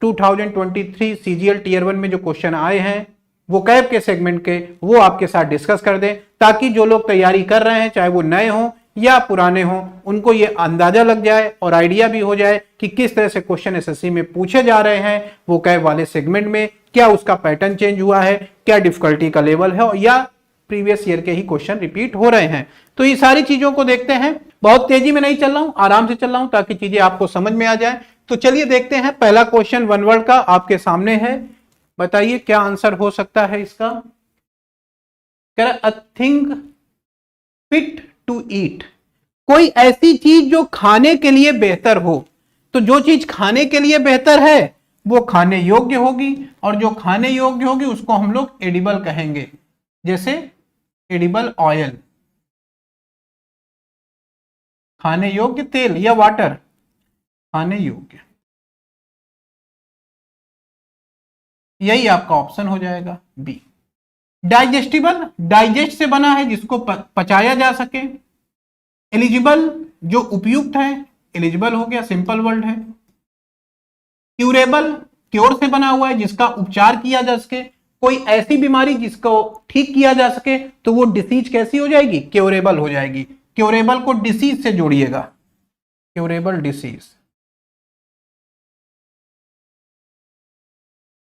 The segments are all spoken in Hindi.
2023 सीजीएल टीयर 1 में जो क्वेश्चन आए हैं वो कैब के सेगमेंट के, वो आपके साथ डिस्कस कर दें, ताकि जो लोग तैयारी कर रहे हैं, चाहे वो नए हों या पुराने हों, उनको ये अंदाजा लग जाए और आइडिया भी हो जाए कि किस तरह से क्वेश्चन एसएससी में पूछे जा रहे हैं, वो कैब वाले सेगमेंट में क्या उसका पैटर्न चेंज हुआ है, क्या डिफिकल्टी का लेवल है, या प्रीवियस ईयर के ही क्वेश्चन रिपीट हो रहे हैं। तो ये सारी चीजों को देखते हैं। बहुत तेजी में नहीं चल रहा हूं, आराम से चल रहा हूं ताकि चीजें आपको समझ में आ जाए। तो चलिए देखते हैं, पहला क्वेश्चन वन वर्ड का आपके सामने है। बताइए क्या आंसर हो सकता है इसका। कह रहा a thing fit to eat, कोई ऐसी चीज जो खाने के लिए बेहतर हो। तो जो चीज खाने के लिए बेहतर है वो खाने योग्य होगी, और जो खाने योग्य होगी उसको हम लोग एडिबल कहेंगे। जैसे एडिबल ऑयल, खाने योग्य तेल, या वाटर, खाने योग्य। यही आपका ऑप्शन हो जाएगा बी। डाइजेस्टिबल, डाइजेस्ट से बना है, जिसको पचाया जा सके। एलिजिबल, जो उपयुक्त है, एलिजिबल हो गया, सिंपल वर्ड है। क्यूरेबल, क्योर से बना हुआ है, जिसका उपचार किया जा सके। कोई ऐसी बीमारी जिसको ठीक किया जा सके, तो वो डिसीज कैसी हो जाएगी, क्योरेबल हो जाएगी। क्योरेबल को डिसीज से जोड़िएगा, क्योरेबल डिसीज,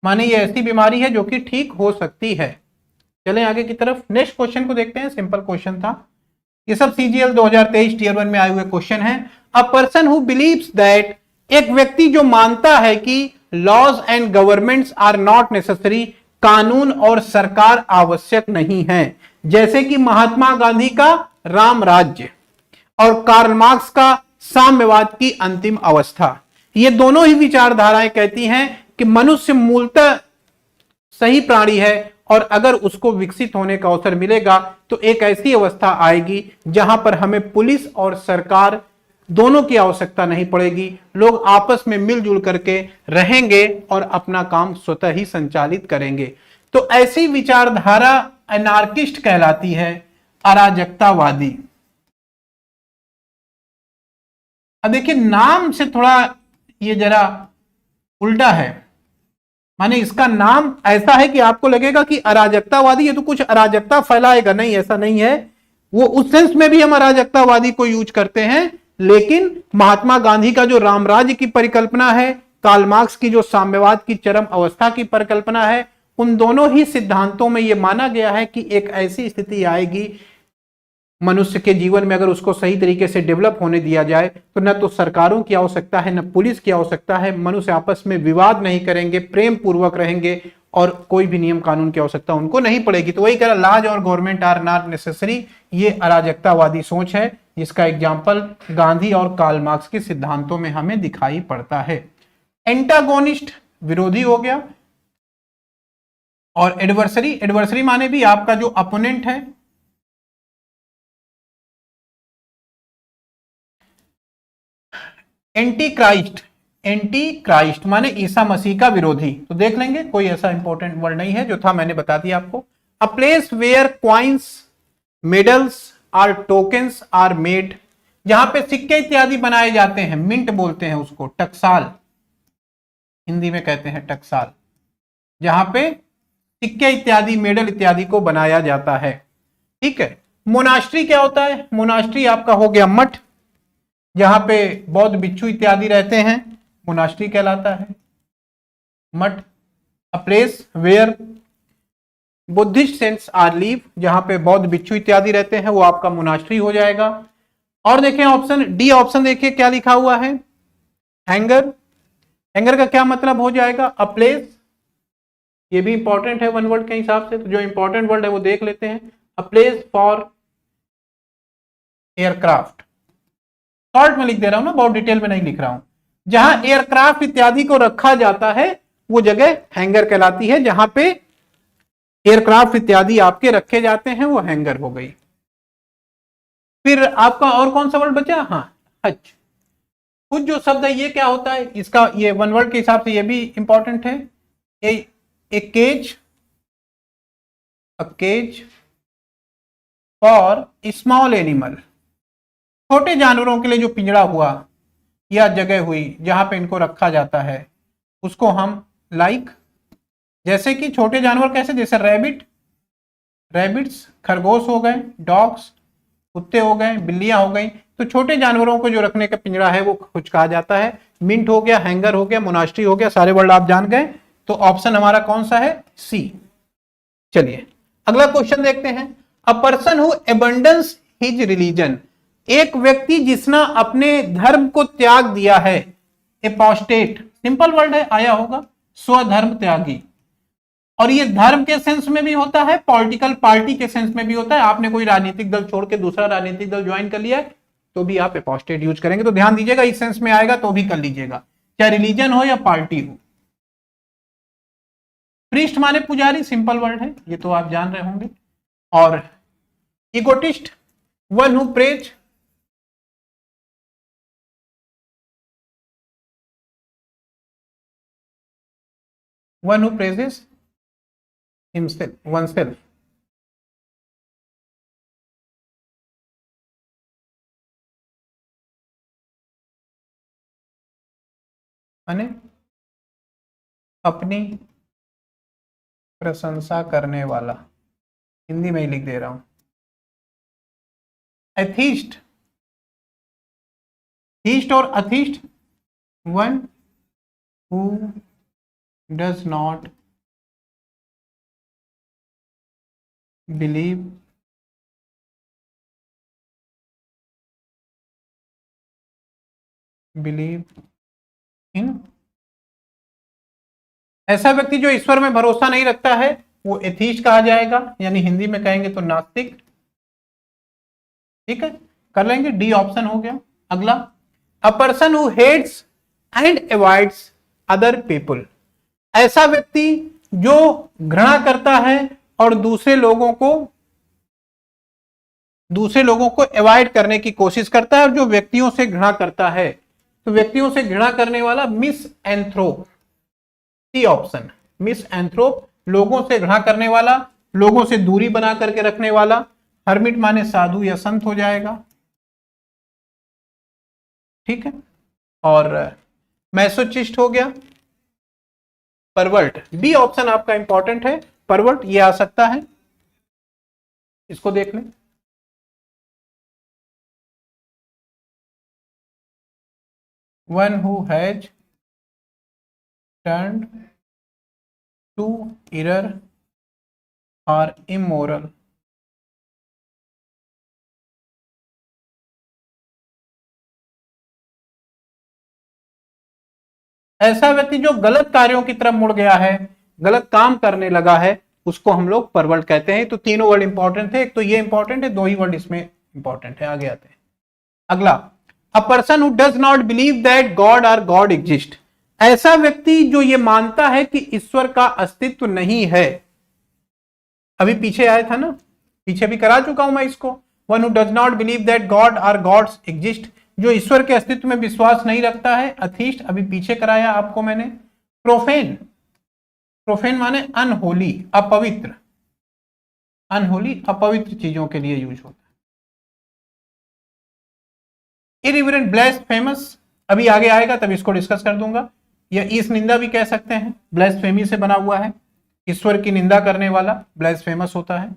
माने ये ऐसी बीमारी है जो कि ठीक हो सकती है। चलें आगे की तरफ, नेक्स्ट क्वेश्चन को देखते हैं। सिंपल क्वेश्चन था, ये सब सीजीएल 2023 टीयर 1 में आए हुए क्वेश्चन है। A person who believes that, एक व्यक्ति जो मानता है कि laws and governments are not necessary, कानून और सरकार आवश्यक नहीं है। जैसे कि महात्मा गांधी का राम राज्य और कार्ल मार्क्स का साम्यवाद की अंतिम अवस्था। ये दोनों ही विचारधाराएं कहती हैं कि मनुष्य मूलतः सही प्राणी है, और अगर उसको विकसित होने का अवसर मिलेगा तो एक ऐसी अवस्था आएगी जहां पर हमें पुलिस और सरकार दोनों की आवश्यकता नहीं पड़ेगी। लोग आपस में मिलजुल करके रहेंगे और अपना काम स्वतः ही संचालित करेंगे। तो ऐसी विचारधारा एनार्किस्ट कहलाती है, अराजकतावादी। अब देखिए नाम से थोड़ा ये जरा उल्टा है, माने इसका नाम ऐसा है कि आपको लगेगा कि अराजकतावादी, ये तो कुछ अराजकता फैलाएगा। नहीं, ऐसा नहीं है। वो उस सेंस में भी हम अराजकतावादी को यूज करते हैं, लेकिन महात्मा गांधी का जो रामराज्य की परिकल्पना है, कार्ल मार्क्स की जो साम्यवाद की चरम अवस्था की परिकल्पना है, उन दोनों ही सिद्धांतों में यह माना गया है कि एक ऐसी स्थिति आएगी मनुष्य के जीवन में, अगर उसको सही तरीके से डेवलप होने दिया जाए, तो न तो सरकारों की आवश्यकता है, न पुलिस की आवश्यकता है। मनुष्य आपस में विवाद नहीं करेंगे, प्रेम पूर्वक रहेंगे, और कोई भी नियम कानून की आवश्यकता उनको नहीं पड़ेगी। तो वही कह रहा, लॉज और गवर्नमेंट आर नॉट नेसेसरी, ये अराजकतावादी सोच है, जिसका एग्जाम्पल गांधी और कार्ल मार्क्स के सिद्धांतों में हमें दिखाई पड़ता है। एंटागोनिस्ट, विरोधी हो गया, और एडवर्सरी, एडवर्सरी माने भी आपका जो अपोनेंट है। एंटी क्राइस्ट, एंटी क्राइस्ट माने ईसा मसीह का विरोधी। तो देख लेंगे, कोई ऐसा इंपॉर्टेंट वर्ड नहीं है, जो था मैंने बता दिया आपको। A place where coins, medals are tokens are made, जहां पे सिक्के इत्यादि बनाए जाते हैं, मिंट बोलते हैं उसको, टकसाल हिंदी में कहते हैं, टकसाल, जहां पे सिक्के इत्यादि, मेडल इत्यादि को बनाया जाता है। ठीक है। मोनास्ट्री क्या होता है, मोनास्ट्री आपका हो गया मठ, जहां पे बौद्ध भिक्षु इत्यादि रहते हैं, मोनास्ट्री कहलाता है मठ। A place where Buddhist saints are live, जहां पे बौद्ध भिक्षु इत्यादि रहते हैं, वो आपका मोनास्ट्री हो जाएगा। और देखें ऑप्शन डी, ऑप्शन देखिए क्या लिखा हुआ है, हैंगर। हैंगर का क्या मतलब हो जाएगा, अ प्लेस, ये भी इंपॉर्टेंट है वन वर्ड के हिसाब से, तो जो इंपॉर्टेंट वर्ड है वो देख लेते हैं। A place for aircraft, short में लिख दे रहा हूं ना, बहुत डिटेल में नहीं लिख रहा हूं। जहां एयरक्राफ्ट इत्यादि को रखा जाता है वो जगह हैंगर कहलाती है, जहां पे एयरक्राफ्ट इत्यादि आपके रखे जाते हैं, वो हैंगर हो गई। फिर आपका और कौन सा वर्ड बचा, हाँ हज। कुछ जो शब्द है ये क्या होता है, इसका ये वन वर्ड के हिसाब से ये भी इंपॉर्टेंट है। A cage, a cage for small animal, छोटे जानवरों के लिए जो पिंजड़ा हुआ या जगह हुई जहां पे इनको रखा जाता है, उसको हम लाइक, जैसे कि छोटे जानवर कैसे, जैसे रैबिट्स, खरगोश हो गए, डॉग्स, कुत्ते हो गए, बिल्लियां हो गई। तो छोटे जानवरों को जो रखने का पिंजरा है वो कुछ कहा जाता है। मिंट हो गया, हैंगर हो गया, मोनास्ट्री हो गया, सारे वर्ड आप जान गए। तो ऑप्शन हमारा कौन सा है? सी। चलिए अगला क्वेश्चन देखते हैं। अ person who abundance his religion, एक व्यक्ति जिसने अपने धर्म को त्याग दिया है। एपोस्टेट सिंपल वर्ड है, आया होगा, स्वधर्म त्यागी। और ये धर्म के सेंस में भी होता है, पॉलिटिकल पार्टी के सेंस में भी होता है। आपने कोई राजनीतिक दल छोड़ के दूसरा राजनीतिक दल ज्वाइन कर लिया है तो भी आप एपोस्टेट यूज करेंगे। तो ध्यान दीजिएगा, इस सेंस में आएगा तो भी कर लीजिएगा, चाहे रिलीजन हो या पार्टी हो। प्रीस्ट माने पुजारी, सिंपल वर्ड है, ये तो आप जान रहे होंगे। और egotist, one who praise, one who praises himself, oneself। माने अपनी प्रशंसा करने वाला, हिंदी में ही लिख दे रहा हूं। एथीस्ट, थीस्ट और atheist, one who does not believe in, ऐसा व्यक्ति जो ईश्वर में भरोसा नहीं रखता है वो एथीस्ट कहा जाएगा, यानी हिंदी में कहेंगे तो नास्तिक। ठीक है, कर लेंगे, डी ऑप्शन हो गया। अगला, a person who hates and avoids other people, ऐसा व्यक्ति जो घृणा करता है और दूसरे लोगों को अवॉइड करने की कोशिश करता है, और जो व्यक्तियों से घृणा करता है, तो व्यक्तियों से घृणा करने वाला misanthrope, C option, misanthrope, लोगों से घृणा करने वाला, लोगों से दूरी बना करके रखने वाला। हर्मिट माने साधु या संत हो जाएगा। ठीक है, और मैसोचिस्ट हो गया। परवर्ट, बी ऑप्शन आपका इंपॉर्टेंट है, परवर्ट ये आ सकता है, इसको देख लें। One who has turned to error or immoral, ऐसा व्यक्ति जो गलत कार्यों की तरफ मुड़ गया है, गलत काम करने लगा है, उसको हम लोग परवर्ट कहते हैं। तो तीनों वर्ड इंपॉर्टेंट थे, एक तो ये इंपॉर्टेंट है, दो ही वर्ड इसमें इंपॉर्टेंट है। आगे आते हैं। अगला, a person who does not believe that God और गॉड एग्जिस्ट, ऐसा व्यक्ति जो ये मानता है कि ईश्वर का अस्तित्व नहीं है। अभी पीछे आया था ना, पीछे भी करा चुका हूं मैं इसको। One who does not believe that God और गॉड्स एग्जिस्ट, जो ईश्वर के अस्तित्व में विश्वास नहीं रखता है। अथीस्ट अभी पीछे कराया आपको मैंने। प्रोफेन, प्रोफेन माने अनहोली, अपवित्र, अनहोली अपवित्र चीजों के लिए यूज होता है। इरिवरेंट, ब्लेस्फेमस अभी आगे आएगा तब इसको डिस्कस कर दूंगा। या ईश निंदा भी कह सकते हैं, ब्लेस्फेमी से बना हुआ है, ईश्वर की निंदा करने वाला ब्लेस्फेमस होता है।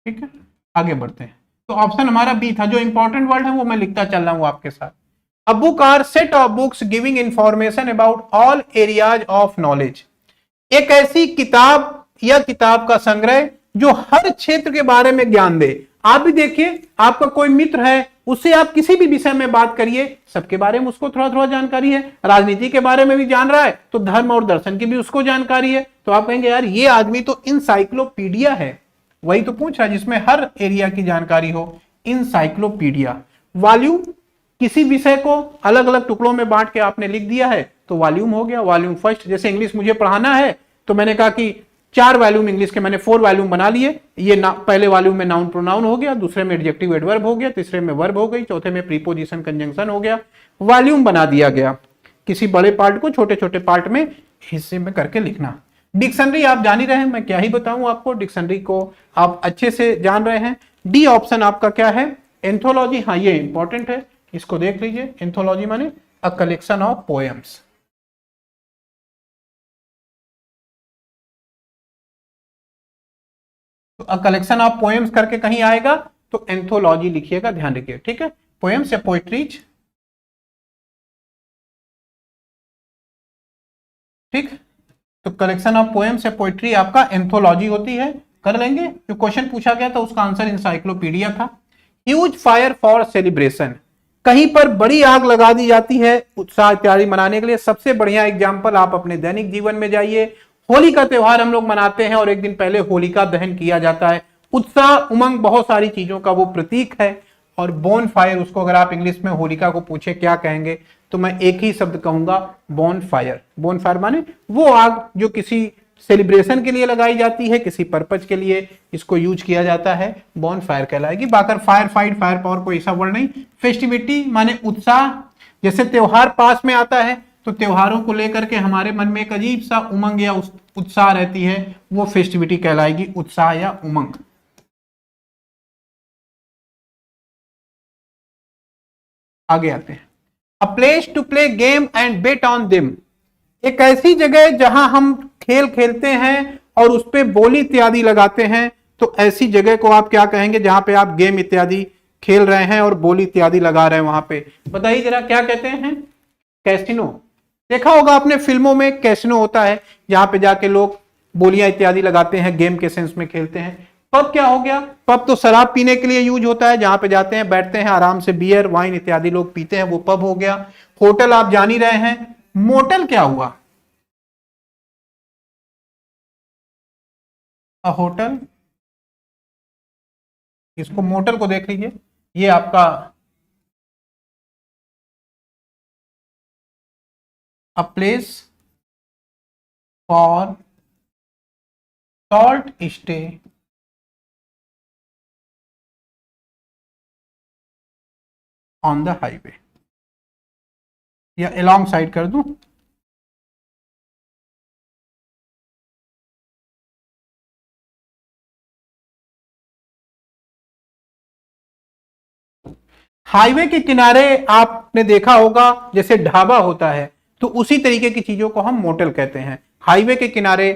ठीक है, आगे बढ़ते हैं। तो ऑप्शन हमारा बी था, जो इंपॉर्टेंट वर्ड है वो मैं लिखता चल रहा हूं आपके साथ। A book or set of books giving information about all areas of knowledge, एक ऐसी किताब या किताब का संग्रह जो हर क्षेत्र के बारे में ज्ञान दे। आप भी देखिए, आपका कोई मित्र है, उससे आप किसी भी विषय में बात करिए, सबके बारे में उसको थोड़ा थोड़ा जानकारी है, राजनीति के बारे में भी जान रहा है तो धर्म और दर्शन की भी उसको जानकारी है। तो आप कहेंगे यार ये आदमी तो इंसाइक्लोपीडिया है। वही तो पूछ रहा है जिसमें हर एरिया की जानकारी हो, इंसाइक्लोपीडिया। वॉल्यूम, किसी विषय को अलग अलग टुकड़ों में बांट के आपने लिख दिया है तो वॉल्यूम हो गया। वॉल्यूम फर्स्ट, जैसे इंग्लिश मुझे पढ़ाना है तो मैंने कहा कि 4 वॉल्यूम इंग्लिश के, मैंने 4 वॉल्यूम बना लिए। ये पहले वॉल्यूम में नाउन प्रोनाउन हो गया, दूसरे में एडजेक्टिव एडवर्ब हो गया, तीसरे में वर्ब हो गई, चौथे में प्रीपोजिशन कंजंक्शन हो गया। वॉल्यूम बना दिया गया। किसी बड़े पार्ट को छोटे छोटे पार्ट में हिस्से में करके लिखना। डिक्शनरी आप जान ही रहे हैं, मैं क्या ही बताऊं आपको, डिक्शनरी को आप अच्छे से जान रहे हैं। डी ऑप्शन आपका क्या है, एंथोलॉजी। हाँ ये इंपॉर्टेंट है, इसको देख लीजिए। एंथोलॉजी माने अ कलेक्शन ऑफ पोएम्स। तो अ कलेक्शन ऑफ पोएम्स करके कहीं आएगा तो एंथोलॉजी लिखिएगा, ध्यान रखिए, ठीक है। पोएम्स या पोएट्रीज, ठीक। तो कलेक्शन ऑफ पोएम्स या पोएट्री आपका एंथोलॉजी होती है। कर लेंगे, जो क्वेश्चन पूछा गया था उसका आंसर इंसाइक्लोपीडिया था। ह्यूज फायर फॉर सेलिब्रेशन, कहीं पर बड़ी आग लगा दी जाती है उत्साह इत्यादि मनाने के लिए। सबसे बढ़िया एग्जाम्पल आप अपने दैनिक जीवन में जाइए, होली का त्योहार हम लोग मनाते हैं और एक दिन पहले होलिका दहन किया जाता है। उत्साह उमंग बहुत सारी चीजों का वो प्रतीक है। और बोन फायर, उसको अगर आप इंग्लिश में होलिका को पूछे क्या कहेंगे, तो मैं एक ही शब्द कहूंगा, बोन फायर। बोन फायर माने वो आग जो किसी सेलिब्रेशन के लिए लगाई जाती है, किसी पर्पज के लिए इसको यूज किया जाता है, बॉन फायर कहलाएगी। बाकर फायर फाइट, फायर पावर कोई ऐसा वर्ड नहीं। फेस्टिविटी माने उत्साह, जैसे त्योहार पास में आता है तो त्योहारों को लेकर के हमारे मन में एक अजीब सा उमंग या उत्साह रहती है, वो फेस्टिविटी कहलाएगी, उत्साह या उमंग। आगे आते हैं, a place to play game and bet on them, एक ऐसी जगह जहां हम खेल खेलते हैं और उस पे बोली इत्यादि लगाते हैं। तो ऐसी जगह को आप क्या कहेंगे जहां पे आप गेम इत्यादि खेल रहे हैं और बोली इत्यादि लगा रहे हैं, वहां पे बताइए जरा क्या कहते हैं। कैसीनो, देखा होगा आपने फिल्मों में, कैसीनो होता है जहां पे जाके लोग बोलियां इत्यादि लगाते हैं, गेम के सेंस में खेलते हैं। पब क्या हो गया, पब तो शराब पीने के लिए यूज होता है, जहां पे जाते हैं बैठते हैं आराम से, बियर वाइन इत्यादि लोग पीते हैं, वो पब हो गया। होटल आप जान ही रहे हैं। मोटल क्या हुआ, होटल, इसको मोटल को देख लीजिए, ये आपका a place for short stay on the highway, या अलोंग साइड कर दूं, हाईवे के किनारे आपने देखा होगा जैसे ढाबा होता है, तो उसी तरीके की चीजों को हम मोटल कहते हैं। हाईवे के किनारे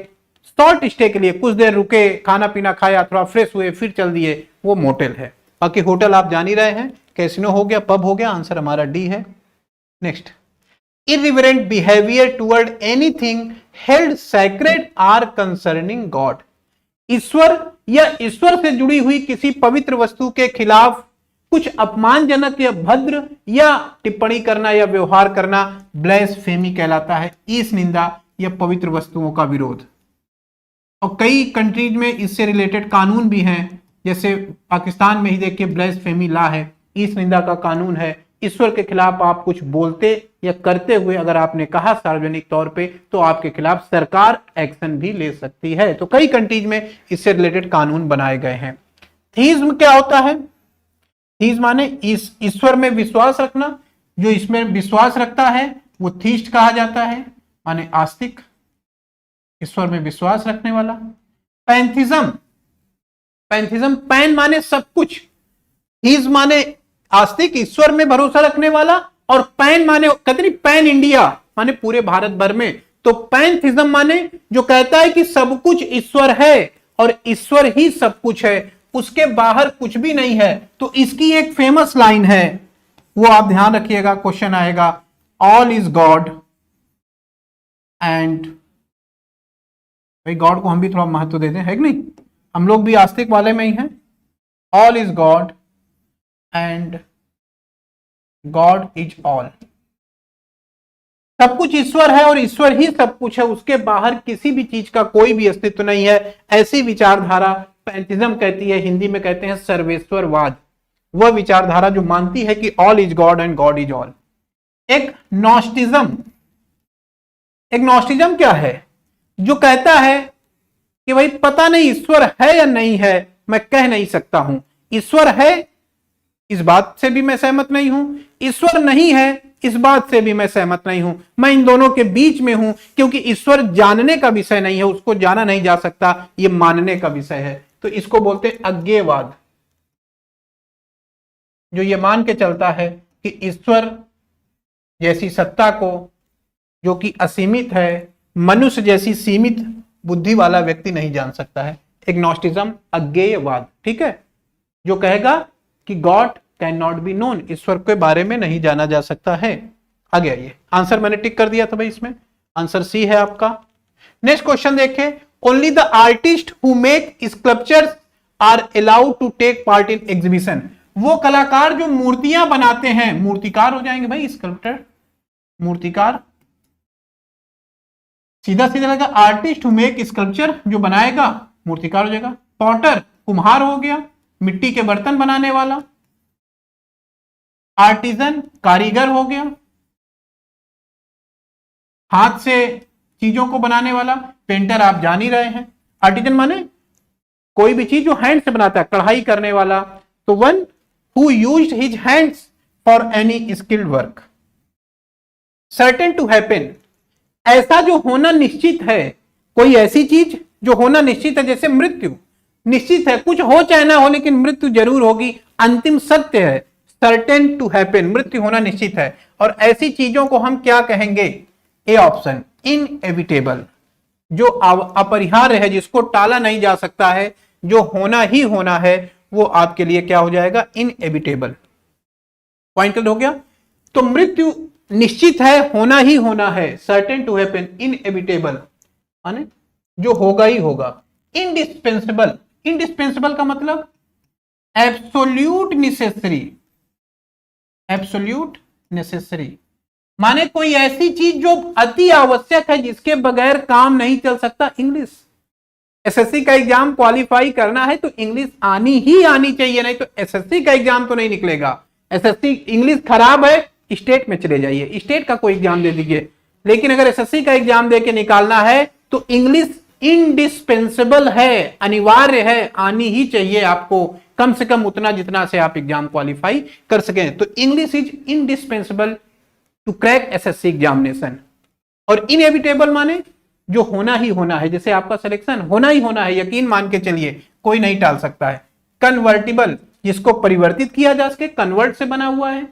शॉर्ट स्टे के लिए कुछ देर रुके, खाना पीना खाया, थोड़ा फ्रेश हुए, फिर चल दिए, वो मोटेल है। बाकी होटल आप जान ही रहे हैं, कैसीनो हो गया, पब हो गया, आंसर हमारा डी है। Next, irreverent behavior toward anything held sacred or concerning God, ईश्वर या ईश्वर से जुड़ी हुई किसी पवित्र वस्तु के खिलाफ कुछ अपमानजनक या भद्र या टिप्पणी करना या व्यवहार करना ब्लेसफेमी कहलाता है, ईश निंदा या पवित्र वस्तुओं का विरोध। और कई कंट्रीज में इससे रिलेटेड कानून भी हैं, जैसे पाकिस्तान में ही देखिए ब्लेसफेमी लॉ है, ईश निंदा का कानून है। ईश्वर के खिलाफ आप कुछ बोलते या करते हुए अगर आपने कहा सार्वजनिक तौर पे, तो आपके खिलाफ सरकार एक्शन भी ले सकती है। तो कई कंट्रीज में इससे रिलेटेड कानून बनाए गए हैं। थीज्म क्या होता है, थीज माने ईश्वर में विश्वास रखना, जो इसमें विश्वास रखता है वो थीस्ट कहा जाता है, माने आस्तिक, ईश्वर में विश्वास रखने वाला। पैंथिज्म, पैंथिज्म, पैन माने सब कुछ, थीज माने आस्तिक, ईश्वर में भरोसा रखने वाला, और पैन माने कहते नहीं पैन इंडिया माने पूरे भारत भर में। तो पैंथिज्म माने जो कहता है कि सब कुछ ईश्वर है और ईश्वर ही सब कुछ है, उसके बाहर कुछ भी नहीं है। तो इसकी एक फेमस लाइन है, वो आप ध्यान रखिएगा, क्वेश्चन आएगा, ऑल इज गॉड एंड, भाई गॉड को हम भी थोड़ा महत्व देते हैं, है कि नहीं, हम लोग भी आस्तिक वाले में ही हैं। All is God and God is all, सब कुछ ईश्वर है और ईश्वर ही सब कुछ है, उसके बाहर किसी भी चीज का कोई भी अस्तित्व नहीं है। ऐसी विचारधारा पैंथिज्म कहती है, हिंदी में कहते हैं सर्वेश्वरवाद, वह विचारधारा जो मानती है कि all is God and God is all. एक नॉस्टिज्म, एक नॉस्टिज्म क्या है, जो कहता है कि भाई पता नहीं ईश्वर है या नहीं है, मैं कह नहीं सकता हूं। ईश्वर है इस बात से भी मैं सहमत नहीं हूं। ईश्वर नहीं है, इस बात से भी मैं सहमत नहीं हूं। मैं इन दोनों के बीच में हूं, क्योंकि ईश्वर जानने का विषय नहीं है, उसको जाना नहीं जा सकता, ये मानने का विषय है। तो इसको बोलते हैं अज्ञेयवाद, जो ये मान के चलता है कि ईश्वर जैसी सत्ता को, जो कि असीमित है, मनुष्य जैसी सीमित बुद्धि वाला व्यक्ति नहीं जान सकता है। एग्नोस्टिज्म, अज्ञेयवाद, ठीक है, जो कहेगा कि God can not be known, ईश्वर के बारे में नहीं जाना जा सकता है। आगे आइए, आंसर मैंने टिक कर दिया था भाई, इसमें आंसर सी है आपका। नेक्स्ट क्वेश्चन देखें, only the artist who make sculptures are allowed to take part in exhibition. वो कलाकार जो मूर्तियां बनाते हैं, मूर्तिकार हो जाएंगे भाई, स्कल्पटर मूर्तिकार, सीधा सीधा लगा। आर्टिस्ट हु मेक स्कल्पचर, जो बनाएगा मूर्तिकार हो जाएगा। पॉटर, कुम्हार हो गया, मिट्टी के बर्तन बनाने वाला। आर्टिजन, कारीगर हो गया, हाथ से चीजों को बनाने वाला। पेंटर आप जान ही रहे हैं। आर्टिजन माने कोई भी चीज जो हैंड से बनाता है, कढ़ाई करने वाला। तो one who used his hands for any skilled work. Certain to happen, ऐसा जो होना निश्चित है, कोई ऐसी चीज जो होना निश्चित है, जैसे मृत्यु निश्चित है, कुछ हो चाहे ना हो लेकिन मृत्यु जरूर होगी, अंतिम सत्य है। सर्टेन टू हैपन, मृत्यु होना निश्चित है। और ऐसी चीजों को हम क्या कहेंगे? ए ऑप्शन, इनएविटेबल, जो अपरिहार्य है, जिसको टाला नहीं जा सकता है, जो होना ही होना है, वो आपके लिए क्या हो जाएगा? इनएविटेबल। पॉइंट क्लियर हो गया? तो मृत्यु निश्चित है, होना ही होना है, सर्टेन टू हैपन, इनएविटेबल माने जो होगा ही होगा। इंडिस्पेंसिबल, इंडिस्पेंसिबल का मतलब एब्सोल्यूट नेसेसरी, एब्सोल्यूट नेसेसरी माने कोई ऐसी चीज जो अति आवश्यक है, जिसके बगैर काम नहीं चल सकता। इंग्लिश, एसएससी का एग्जाम क्वालिफाई करना है तो इंग्लिश आनी ही आनी चाहिए, नहीं तो एसएससी का एग्जाम तो नहीं निकलेगा। एसएससी इंग्लिश खराब है, स्टेट में चले जाइए, स्टेट का कोई एग्जाम दे दीजिए। लेकिन अगर एसएससी का एग्जाम दे के निकालना है तो इंग्लिश इंडिस्पेंसिबल है, अनिवार्य है, आनी ही चाहिए आपको, कम से कम उतना जितना से आप एग्जाम क्वालिफाई कर सकें। तो English is indispensable to crack SSC examination. और इनएविटेबल माने जो होना ही होना है, जैसे आपका सिलेक्शन होना ही होना है, यकीन मान के चलिए, कोई नहीं टाल सकता है। कन्वर्टिबल, जिसको परिवर्तित किया जा सके, कन्वर्ट से बना हुआ है।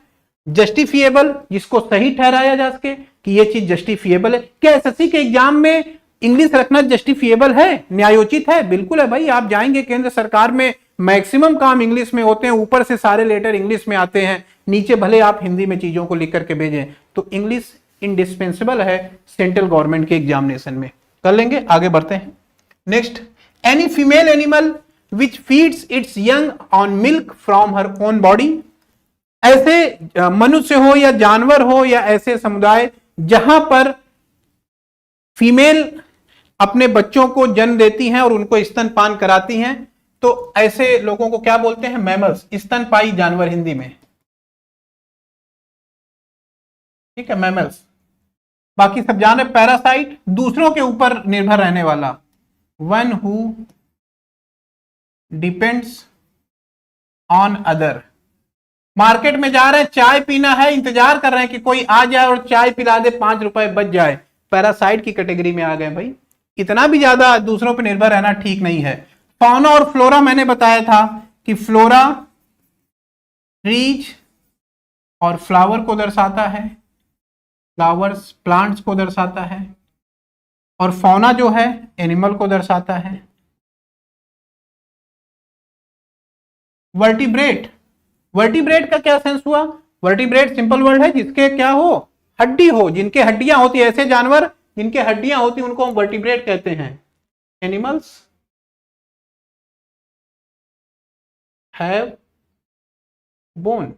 जस्टिफिएबल, जिसको सही ठहराया जा सके कि यह चीज जस्टिफिएबल है। क्या एसएससी के एग्जाम में इंग्लिश रखना जस्टिफिएबल है, न्यायोचित है? बिल्कुल है भाई। आप जाएंगे केंद्र सरकार में, मैक्सिमम काम इंग्लिश में होते हैं, ऊपर से सारे लेटर इंग्लिश में आते हैं, नीचे भले आप हिंदी में चीजों को लिख करके भेजें। तो इंग्लिश इंडिस्पेंसिबल है सेंट्रल गवर्नमेंट के एग्जामिनेशन में। कर लेंगे, आगे बढ़ते हैं। Next, any female animal which feeds it's young on milk from her own body. ऐसे मनुष्य हो या जानवर हो या ऐसे समुदाय जहां पर फीमेल अपने बच्चों को जन्म देती हैं और उनको स्तनपान कराती हैं, तो ऐसे लोगों को क्या बोलते हैं? मैमल्स, स्तनपाई जानवर हिंदी में, ठीक है, मैमल्स। बाकी सब जान रहे। पैरासाइट, दूसरों के ऊपर निर्भर रहने वाला। One who depends on other. Market में जा रहे हैं, चाय पीना है, इंतजार कर रहे हैं कि कोई आ जाए और चाय पिला दे, 5 रुपए बच जाए, पैरासाइट की कैटेगरी में आ गए भाई। इतना भी ज्यादा दूसरों पर निर्भर रहना ठीक नहीं है। फौना और फ्लोरा मैंने बताया था कि फ्लोरा ट्रीज और फ्लावर को दर्शाता है, फ्लावर्स प्लांट्स को दर्शाता है, और फौना जो है एनिमल को दर्शाता है। वर्टिब्रेट, वर्टिब्रेट का क्या सेंस हुआ? वर्टिब्रेट सिंपल वर्ड है, जिसके क्या हो? हड्डी हो, जिनके हड्डियां होती है, ऐसे जानवर जिनके हड्डियां होती हैं उनको हम वर्टिब्रेट कहते हैं। Animals have bone,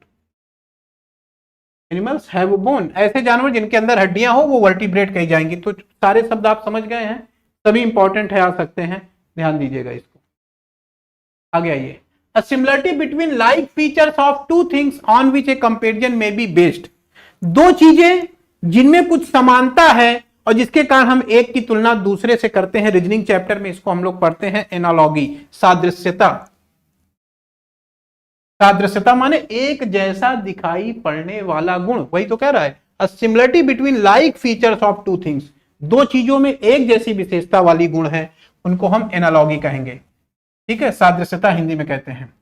animals have bone, ऐसे जानवर जिनके अंदर हड्डियां हो वो वर्टिब्रेट कही जाएंगी। तो सारे शब्द आप समझ गए हैं, सभी इंपॉर्टेंट है, आ सकते हैं, ध्यान दीजिएगा इसको। आगे आइए। A similarity between like features of two things on which a comparison may be based। दो चीजें जिनमें कुछ समानता है और जिसके कारण हम एक की तुलना दूसरे से करते हैं। रीजनिंग चैप्टर में इसको हम लोग पढ़ते हैं एनालॉगी, सादृश्यता। सादृश्यता माने एक जैसा दिखाई पड़ने वाला गुण, वही तो कह रहा है, a similarity between like features of two things, दो चीजों में एक जैसी विशेषता वाली गुण है, उनको हम एनालॉगी कहेंगे। ठीक है, सादृश्यता हिंदी में कहते हैं।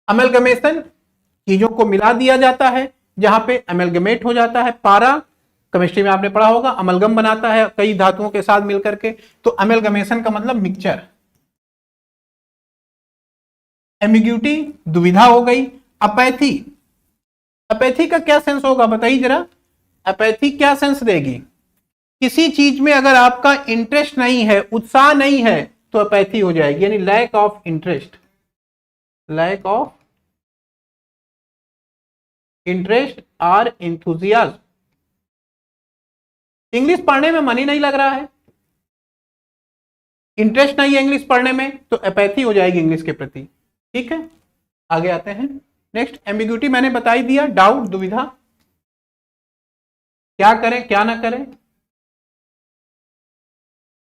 अमेलगमेशन, चीजों को मिला दिया जाता है, जहां पे अमेलगमेट हो जाता है। पारा, केमिस्ट्री में आपने पढ़ा होगा, अमलगम बनाता है कई धातुओं के साथ मिलकर के, तो अमेलगमेशन का मतलब मिक्सचर। एम्बिग्यूटी, दुविधा हो गई। अपैथी, अपैथी का क्या सेंस होगा बताइए जरा, अपैथी क्या सेंस देगी? किसी चीज में अगर आपका इंटरेस्ट नहीं है, उत्साह नहीं है, तो अपैथी हो जाएगी, यानी lack of interest, lack of interest और इंथुजियाज्म। इंग्लिश पढ़ने में मन ही नहीं लग रहा है, इंटरेस्ट नहीं है इंग्लिश पढ़ने में, तो अपैथी हो जाएगी इंग्लिश के प्रति। ठीक है, आगे आते हैं। नेक्स्ट, एम्बिग्यूटी मैंने बता ही दिया, डाउट, दुविधा, क्या करें क्या ना करें।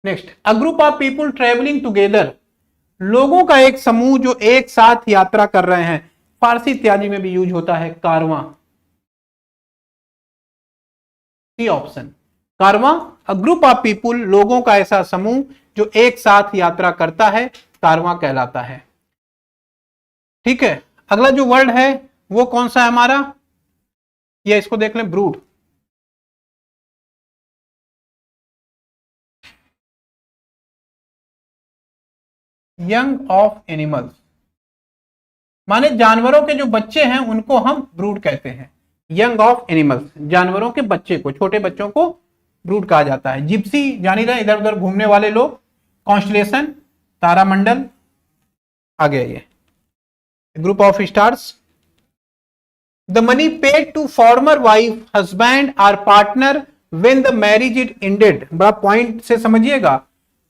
Next, a group of people travelling together, लोगों का एक समूह जो एक साथ यात्रा कर रहे हैं, फारसी इत्यादि में भी यूज होता है कारवां, C option, Karwaan. A group of people, लोगों का ऐसा समूह जो एक साथ यात्रा करता है, कारवां कहलाता है। ठीक है, अगला जो वर्ड है वो कौन सा है हमारा, या इसको देख लें, ब्रूड। यंग ऑफ एनिमल्स, माने जानवरों के जो बच्चे हैं उनको हम ब्रूड कहते हैं। यंग ऑफ एनिमल्स, जानवरों के बच्चे को, छोटे बच्चों को ब्रूड कहा जाता है। जिप्सी, जानी रहे इधर उधर घूमने वाले लोग। कॉन्स्टलेशन, तारामंडल। आगे ये group of stars. The money paid to former wife, husband और partner when the marriage is ended, बड़ा पॉइंट से समझिएगा,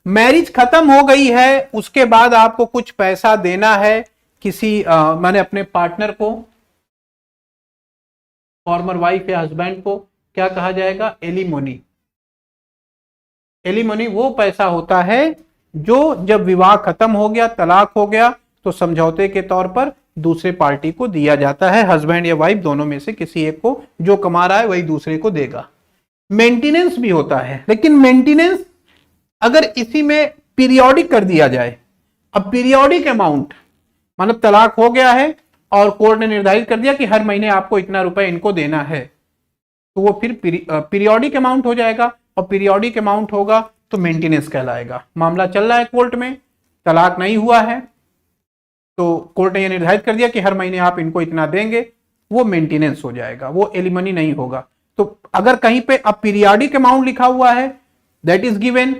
मैरिज खत्म हो गई है, उसके बाद आपको कुछ पैसा देना है किसी मैंने अपने पार्टनर को, फॉर्मर वाइफ या हस्बैंड को, क्या कहा जाएगा, एलिमोनी। एलिमोनी वो पैसा होता है जो जब विवाह खत्म हो गया, तलाक हो गया, तो समझौते के तौर पर दूसरे पार्टी को दिया जाता है, हस्बैंड या वाइफ दोनों में से किसी एक को, जो कमा रहा है वही दूसरे को देगा। मेंटेनेंस भी होता है, लेकिन मेंटेनेंस अगर इसी में पीरियोडिक कर दिया जाए, अब पीरियोडिक अमाउंट मतलब तलाक हो गया है और कोर्ट ने निर्धारित कर दिया कि हर महीने आपको इतना रुपए इनको देना है, तो वो फिर पीरियोडिक अमाउंट हो जाएगा, और पीरियोडिक अमाउंट होगा तो मेंटेनेंस कहलाएगा। मामला चल रहा है कोर्ट में, तलाक नहीं हुआ है, तो कोर्ट ने यह निर्धारित कर दिया कि हर महीने आप इनको इतना देंगे, वो मेंटेनेंस हो जाएगा, वो एलिमनी नहीं होगा। तो अगर कहीं पे अब पीरियोडिक अमाउंट लिखा हुआ है, that is given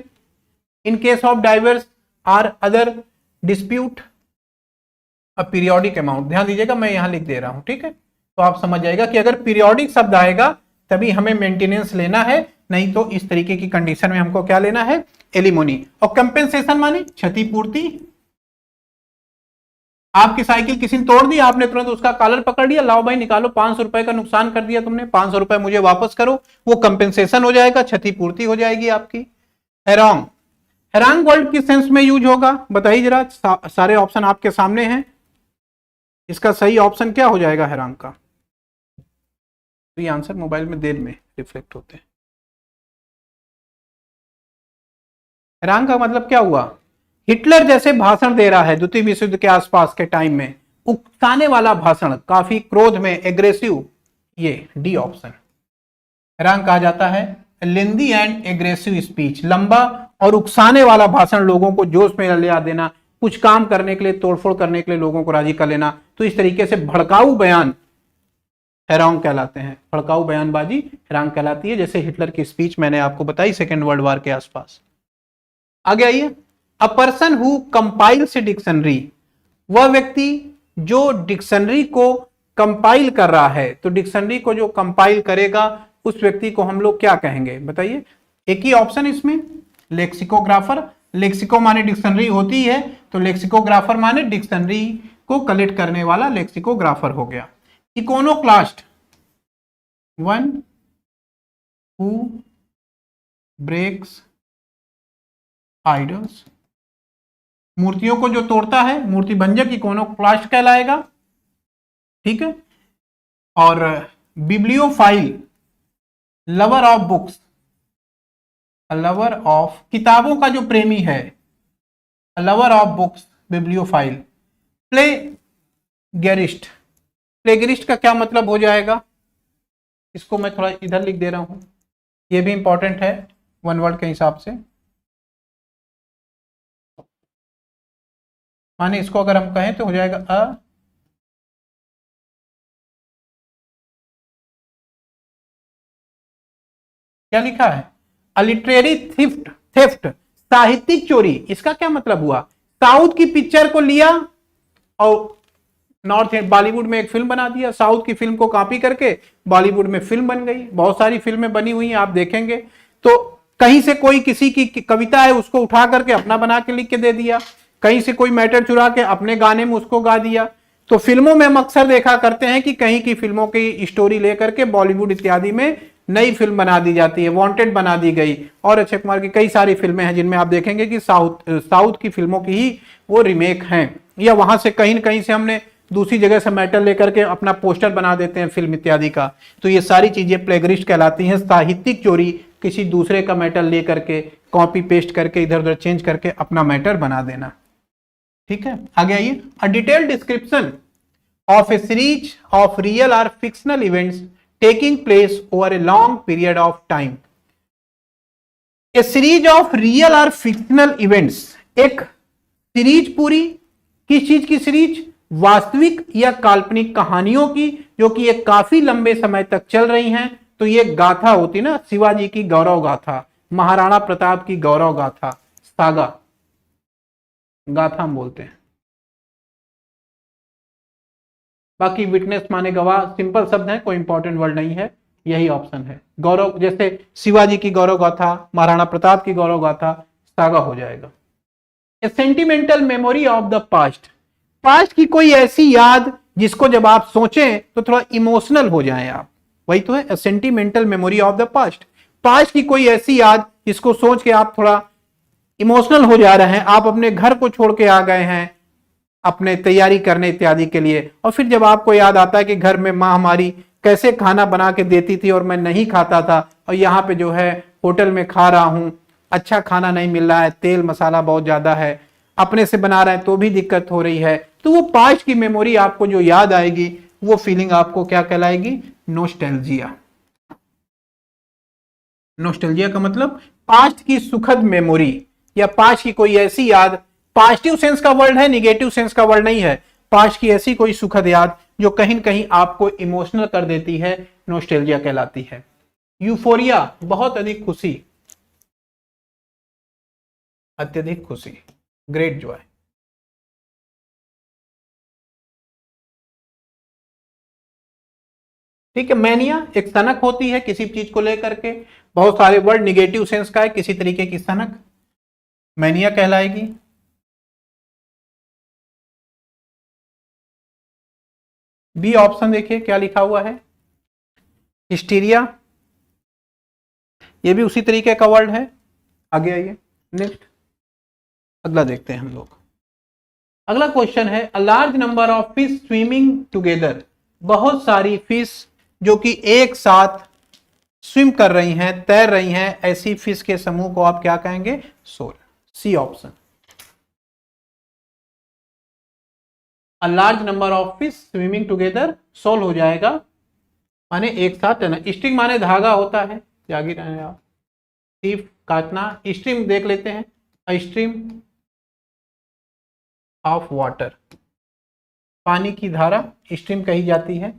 in case of divorce or other dispute, अब पीरियोडिक अमाउंट, ध्यान दीजिएगा मैं यहां लिख दे रहा हूं, ठीक है, तो आप समझ जाएगा कि अगर पीरियोडिक शब्द आएगा तभी हमें मेंटेनेंस लेना है, नहीं तो इस तरीके की कंडीशन में हमको क्या लेना है, एलिमोनी। और कंपेंसेशन माने क्षतिपूर्ति, आपकी साइकिल किसी ने तोड़ दी, आपने तुरंत उसका कॉलर पकड़ लिया, लाओ भाई निकालो, 500 रुपए का नुकसान कर दिया तुमने, 500 रुपए मुझे वापस करो, वो कंपेंसेशन हो जाएगा, क्षतिपूर्ति हो जाएगी आपकी। हैरांग, हैरांग वर्ड किस सेंस में यूज होगा बताइए जरा, सारे ऑप्शन आपके सामने हैं, इसका सही ऑप्शन क्या हो जाएगा हैरांग का, तो ये आंसर मोबाइल में देर में रिफ्लेक्ट होते हैं। हैरांग का मतलब क्या हुआ, हिटलर जैसे भाषण दे रहा है द्वितीय विश्व युद्ध के आसपास के टाइम में, उकसाने वाला भाषण, काफी क्रोध में, एग्रेसिव, ये डी ऑप्शन हैरांग कहा जाता है। लेंदी एंड एग्रेसिव स्पीच, लंबा और उकसाने वाला भाषण, लोगों को जोश में ले आ देना, कुछ काम करने के लिए, तोड़फोड़ करने के लिए लोगों को राजी कर लेना, तो इस तरीके से भड़काऊ बयान हैरांग कहलाते हैं, भड़काऊ बयानबाजी हैरांग कहलाती है, जैसे हिटलर की स्पीच मैंने आपको बताई सेकेंड वर्ल्ड वॉर के आसपास। आगे आइए, a person who compiles dictionary, वह व्यक्ति जो डिक्शनरी को कंपाइल कर रहा है, तो डिक्शनरी को जो कंपाइल करेगा उस व्यक्ति को हम लोग क्या कहेंगे बताइए, एक ही ऑप्शन इसमें, लेक्सिकोग्राफर, लेक्सिको माने डिक्शनरी होती है, तो लेक्सिकोग्राफर माने डिक्शनरी को कलेक्ट करने वाला लेक्सिकोग्राफर हो गया। इकोनोक्लास्ट, वन हु ब्रेक्स आइडल्स, मूर्तियों को जो तोड़ता है मूर्ति भंजक इकोनोक्लास्ट कहलाएगा। ठीक है। और bibliophile, lover of books, lover of किताबों का जो प्रेमी है, लवर ऑफ बुक्स, बिब्लियोफाइल। प्लेगरिस्ट, प्लेगरिस्ट का क्या मतलब हो जाएगा, इसको मैं थोड़ा इधर लिख दे रहा हूं, ये भी इंपॉर्टेंट है वन वर्ड के हिसाब से। माने इसको अगर हम कहें तो हो जाएगा क्या लिखा है, अलिटरेरी थिफ्ट, थेफ्ट, साहित्यिक चोरी। इसका क्या मतलब हुआ, साउथ की पिक्चर को लिया और नॉर्थ बॉलीवुड में एक फिल्म बना दिया, साउथ की फिल्म को कॉपी करके बॉलीवुड में फिल्म बन गई। बहुत सारी फिल्में बनी हुई हैं, आप देखेंगे तो कहीं से कोई किसी की कविता है उसको उठा करके अपना बना के लिख के दे दिया, कहीं से कोई मैटर चुरा के अपने गाने में उसको गा दिया। तो फिल्मों में हम अक्सर देखा करते हैं कि कहीं की फिल्मों की स्टोरी लेकर के बॉलीवुड इत्यादि में नई फिल्म बना दी जाती है, वांटेड बना दी गई। और अक्षय कुमार की कई सारी फिल्में हैं जिनमें आप देखेंगे कि साउथ की फिल्मों की ही वो रीमेक हैं, या वहां से कहीं न कहीं से हमने दूसरी जगह से मैटर लेकर के अपना पोस्टर बना देते हैं फिल्म इत्यादि का। तो ये सारी चीजें प्लेगरिस्ट कहलाती हैं, साहित्यिक चोरी, किसी दूसरे का मैटर लेकर के कॉपी पेस्ट करके इधर उधर चेंज करके अपना मैटर बना देना। ठीक है, आगे आइए। A detailed description of a series of real और fictional events taking place over a long period of time. A series of real और फिक्शनल इवेंट्स, एक सीरीज पूरी, किस चीज की सीरीज, वास्तविक या काल्पनिक कहानियों की, जो कि एक काफी लंबे समय तक चल रही हैं। तो ये गाथा होती ना, शिवाजी की गौरव गाथा, महाराणा प्रताप की गौरव गाथा, सागा, गाथा हम बोलते हैं। बाकी विटनेस माने गवाह, सिंपल शब्द है, कोई इंपॉर्टेंट वर्ड नहीं है, यही ऑप्शन है। गौरव, जैसे शिवाजी की गौरव गाथा, महाराणा प्रताप की गौरव गाथा, सागा हो जाएगा। A sentimental memory of the past, past की कोई ऐसी याद जिसको जब आप सोचें तो थोड़ा इमोशनल हो जाएं आप, वही तो है sentimental memory of the past. Past की कोई ऐसी याद जिसको सोच के आप थोड़ा इमोशनल हो जा रहे हैं, आप अपने घर को छोड़ के आ गए हैं अपने तैयारी करने इत्यादि के लिए, और फिर जब आपको याद आता है कि घर में माँ हमारी कैसे खाना बना के देती थी और मैं नहीं खाता था, और यहाँ पे जो है होटल में खा रहा हूं, अच्छा खाना नहीं मिल रहा है, तेल मसाला बहुत ज्यादा है, अपने से बना रहे हैं तो भी दिक्कत हो रही है, तो वो पास्ट की मेमोरी आपको जो याद आएगी, वो फीलिंग आपको क्या कहलाएगी, नोस्टैल्जिया। नोस्टैल्जिया का मतलब पास्ट की सुखद मेमोरी, या पास्ट की कोई ऐसी याद, पॉजिटिव सेंस का वर्ड है, निगेटिव सेंस का वर्ड नहीं है, पास्ट की ऐसी कोई सुखद याद जो कहीं न कहीं आपको इमोशनल कर देती है, नोस्टैल्जिया कहलाती है। यूफोरिया, बहुत अधिक खुशी, अत्यधिक खुशी, ग्रेट जॉय। ठीक है, मैनिया एक सनक होती है किसी चीज को लेकर के, बहुत सारे वर्ड निगेटिव सेंस का है, किसी तरीके की सनक मैनिया कहलाएगी। बी ऑप्शन देखिए क्या लिखा हुआ है, हिस्टीरिया, ये भी उसी तरीके का वर्ड है। आगे आइए, नेक्स्ट अगला देखते हैं हम लोग। अगला क्वेश्चन है, अ large number of fish swimming together, बहुत सारी फिश जो कि एक साथ स्विम कर रही हैं, तैर रही हैं, ऐसी फिश के समूह को आप क्या कहेंगे, shoal. C option, a large number of fish swimming together, shoal हो जाएगा, माने एक साथ रहना। स्ट्रिंग माने धागा होता है, जागी रहे हैं आप, सीप काटना। स्ट्रीम देख लेते हैं, अ स्ट्रीम ऑफ वाटर, पानी की धारा स्ट्रीम कही जाती है।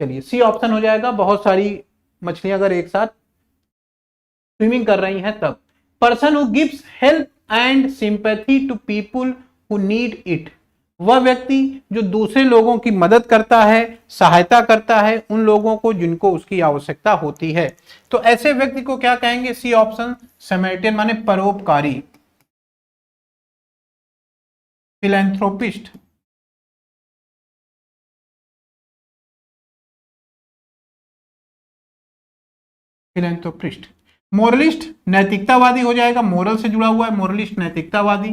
चलिए सी ऑप्शन हो जाएगा, बहुत सारी मछलियां अगर एक साथ स्विमिंग कर रही हैं तब। Person who gives help and sympathy to people who need it, वह व्यक्ति जो दूसरे लोगों की मदद करता है, सहायता करता है उन लोगों को जिनको उसकी आवश्यकता होती है। तो ऐसे व्यक्ति को क्या कहेंगे, सी ऑप्शन, सैमरिटन माने परोपकारी, फिलैंथ्रोपिस्ट, फिलैंथ्रोपिस्ट। मोरलिस्ट नैतिकतावादी हो जाएगा, मोरल से जुड़ा हुआ है, मोरलिस्ट नैतिकतावादी।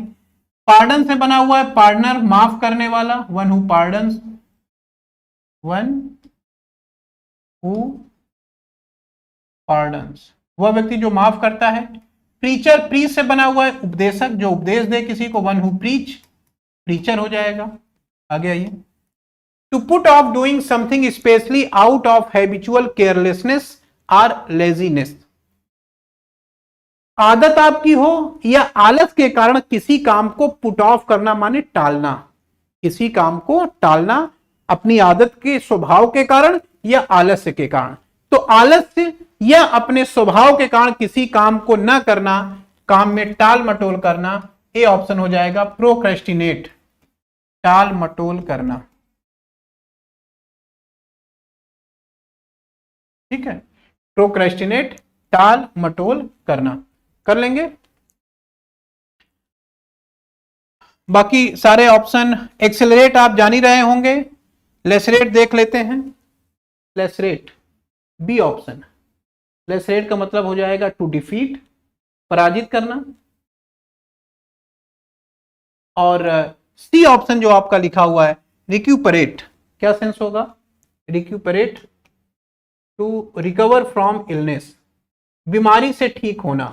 पार्डन से बना हुआ है, पार्डनर माफ करने वाला, one who pardons. One who pardons, वह व्यक्ति जो माफ करता है। प्रीचर, प्रीच से बना हुआ है उपदेशक, जो उपदेश दे किसी को, वन हु प्रीच, प्रीचर हो जाएगा। आगे आइए, to put off doing something specially out of habitual carelessness or laziness, आदत आपकी हो या आलस के कारण किसी काम को पुट ऑफ करना माने टालना, किसी काम को टालना अपनी आदत के स्वभाव के कारण या आलस्य के कारण। तो आलस्य या अपने स्वभाव के कारण किसी काम को न करना, काम में टाल मटोल करना, ये ऑप्शन हो जाएगा प्रोक्रेस्टिनेट, टाल मटोल करना। ठीक है, प्रोक्रेस्टिनेट, टाल मटोल करना, कर लेंगे। बाकी सारे ऑप्शन, एक्सेलरेट आप जान ही रहे होंगे, लेसरेट देख लेते हैं। लेसरेट बी ऑप्शन, लेसरेट का मतलब हो जाएगा टू डिफीट, पराजित करना। और सी ऑप्शन जो आपका लिखा हुआ है रिक्यूपरेट, क्या सेंस होगा? Recuperate, to recover from illness, बीमारी से ठीक होना।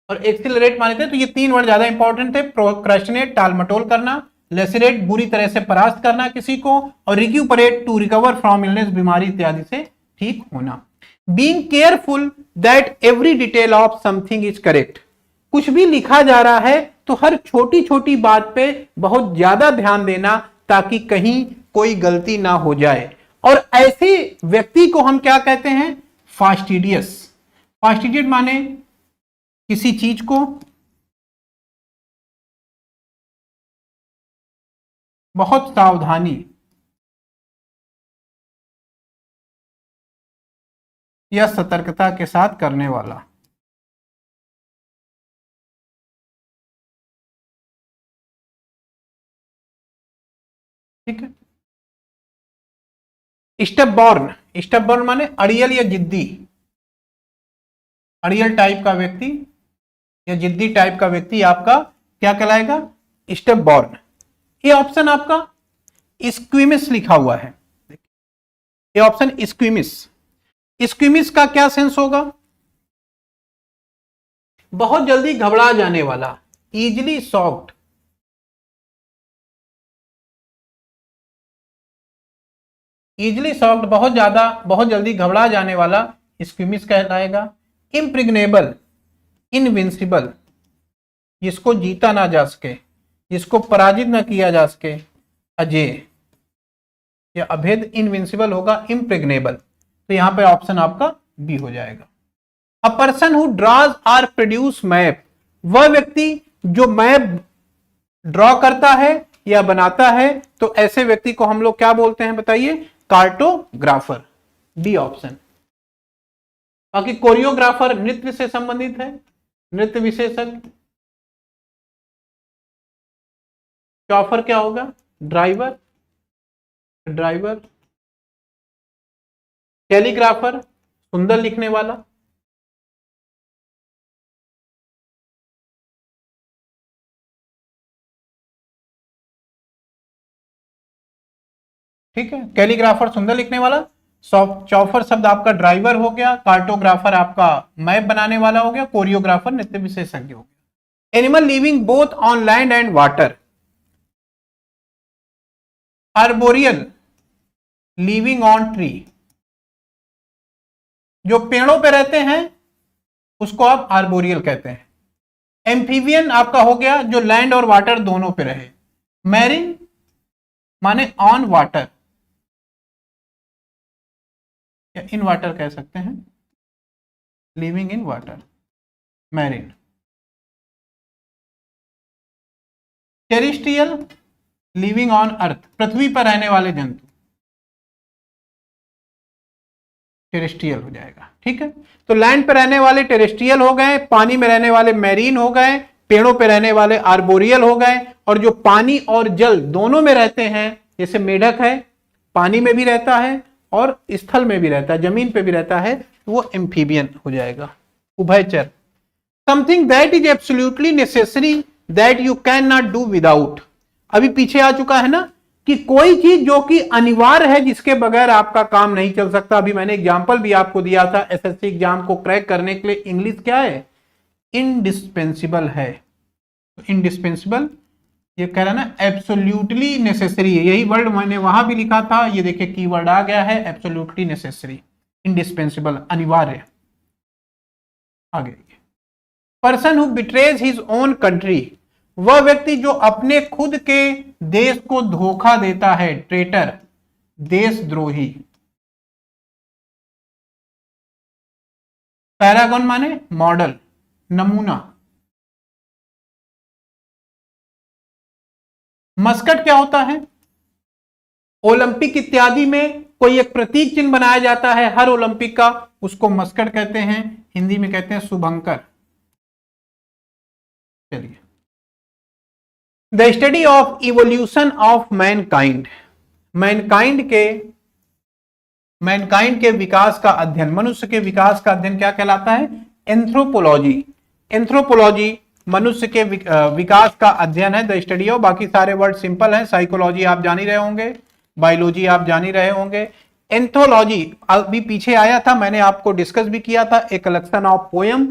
और एक्सिलरेट माने थे तो ये तीन वर्ड ज्यादा इंपॉर्टेंट थे, प्रोक्रेस्टिनेट टालमटोल करना, लेसरेट बुरी तरह से परास्त करना किसी को, और recuperate to recover from illness बीमारी इत्यादि से ठीक होना। Being careful that every detail of something is correct, कुछ भी लिखा जा रहा है तो हर छोटी छोटी बात पे बहुत ज्यादा ध्यान देना ताकि कहीं कोई गलती ना हो जाए। और ऐसे व्यक्ति को हम क्या कहते हैं? फास्टिडियस। फास्टिडियस माने किसी चीज को बहुत सावधानी या सतर्कता के साथ करने वाला। ठीक है, स्टेपबॉर्न, स्टेपबॉर्न माने अड़ियल या जिद्दी, अड़ियल टाइप का व्यक्ति या जिद्दी टाइप का व्यक्ति आपका क्या कहलाएगा? स्टेपबॉर्न। ये ऑप्शन आपका स्क्विमिस लिखा हुआ है, ये ऑप्शन स्क्विमिस। स्क्विमिस का क्या सेंस होगा? बहुत जल्दी घबरा जाने वाला, इजिली शॉक्ड। इजिली शॉक्ड, बहुत जल्दी घबरा जाने वाला स्क्विमिस कहलाएगा। इम्प्रिग्नेबल, इनविंसिबल, जिसको जीता ना जा सके, जिसको पराजित ना किया जा सके, अजेय या अभेद, इनविंसिबल होगा इम्प्रेग्नेबल। तो यहां पे ऑप्शन आपका बी हो जाएगा। A person who draws or produce map, वह व्यक्ति जो मैप ड्रॉ करता है या बनाता है, तो ऐसे व्यक्ति को हम लोग क्या बोलते हैं बताइए? Cartographer, B option. बाकी कोरियोग्राफर नृत्य से संबंधित है, नृत्य विशेषज्ञ। चॉफर क्या होगा? Driver, driver. कैलीग्राफर, सुंदर लिखने वाला। ठीक है, कैलीग्राफर सुंदर लिखने वाला। चौफर शब्द आपका ड्राइवर हो गया, कार्टोग्राफर आपका मैप बनाने वाला हो गया, कोरियोग्राफर नृत्य विशेषज्ञ हो गया। Animal living both on land and water, arboreal, living on tree, जो पेड़ों पे रहते हैं उसको आप आर्बोरियल कहते हैं। एम्फीबियन आपका हो गया जो लैंड और वाटर दोनों पे रहे। मैरिन माने ऑन वाटर या इन वाटर कह सकते हैं, living in water, marine. Terrestrial, living on earth, पृथ्वी पर रहने वाले जंतु, टेरेस्ट्रियल हो जाएगा। ठीक है, तो लैंड पे रहने वाले टेरेस्ट्रियल हो गए, पानी में रहने वाले मैरीन हो गए, पेड़ों पे रहने वाले आर्बोरियल हो गए, और जो पानी और जल दोनों में रहते हैं, जैसे मेढक है पानी में भी रहता है और स्थल में भी रहता है, जमीन पे भी रहता है, तो वो एम्फीबियन हो जाएगा। उभयचर, something that is absolutely necessary that you can not do without, अभी पीछे आ चुका है ना कि कोई चीज जो कि अनिवार्य है, जिसके बगैर आपका काम नहीं चल सकता। अभी मैंने एग्जांपल भी आपको दिया था, एसएससी एग्जाम को क्रैक करने के लिए इंग्लिश क्या है, इंडिस्पेंसिबल है। इंडिस्पेंसिबल ये कह रहा है ना, एब्सोल्युटली नेसेसरी है, यही वर्ड मैंने वहां भी लिखा था, ये देखिए कीवर्ड आ गया है, एब्सोल्युटली नेसेसरी, इंडिस्पेंसिबल, अनिवार्य। आगे person who betrays his own country, वह व्यक्ति जो अपने खुद के देश को धोखा देता है, ट्रेटर, देशद्रोही। पैरागन माने मॉडल, नमूना। मस्कट क्या होता है, ओलंपिक इत्यादि में कोई एक प्रतीक चिन्ह बनाया जाता है हर ओलंपिक का, उसको मस्कट कहते हैं, हिंदी में कहते हैं शुभंकर। चलिए, the study of evolution of Mankind, Mankind के विकास का अध्ययन, मनुष्य के विकास का अध्ययन क्या कहलाता है, एंथ्रोपोलॉजी। एंथ्रोपोलॉजी मनुष्य के विकास का अध्ययन है, द स्टडी ऑफ, बाकी सारे वर्ड सिंपल हैं। साइकोलॉजी आप जान ही रहे होंगे, बायोलॉजी आप जान ही रहे होंगे। एंथोलॉजी अभी पीछे आया था, मैंने आपको डिस्कस भी किया था, ए कलेक्शन ऑफ पोयम,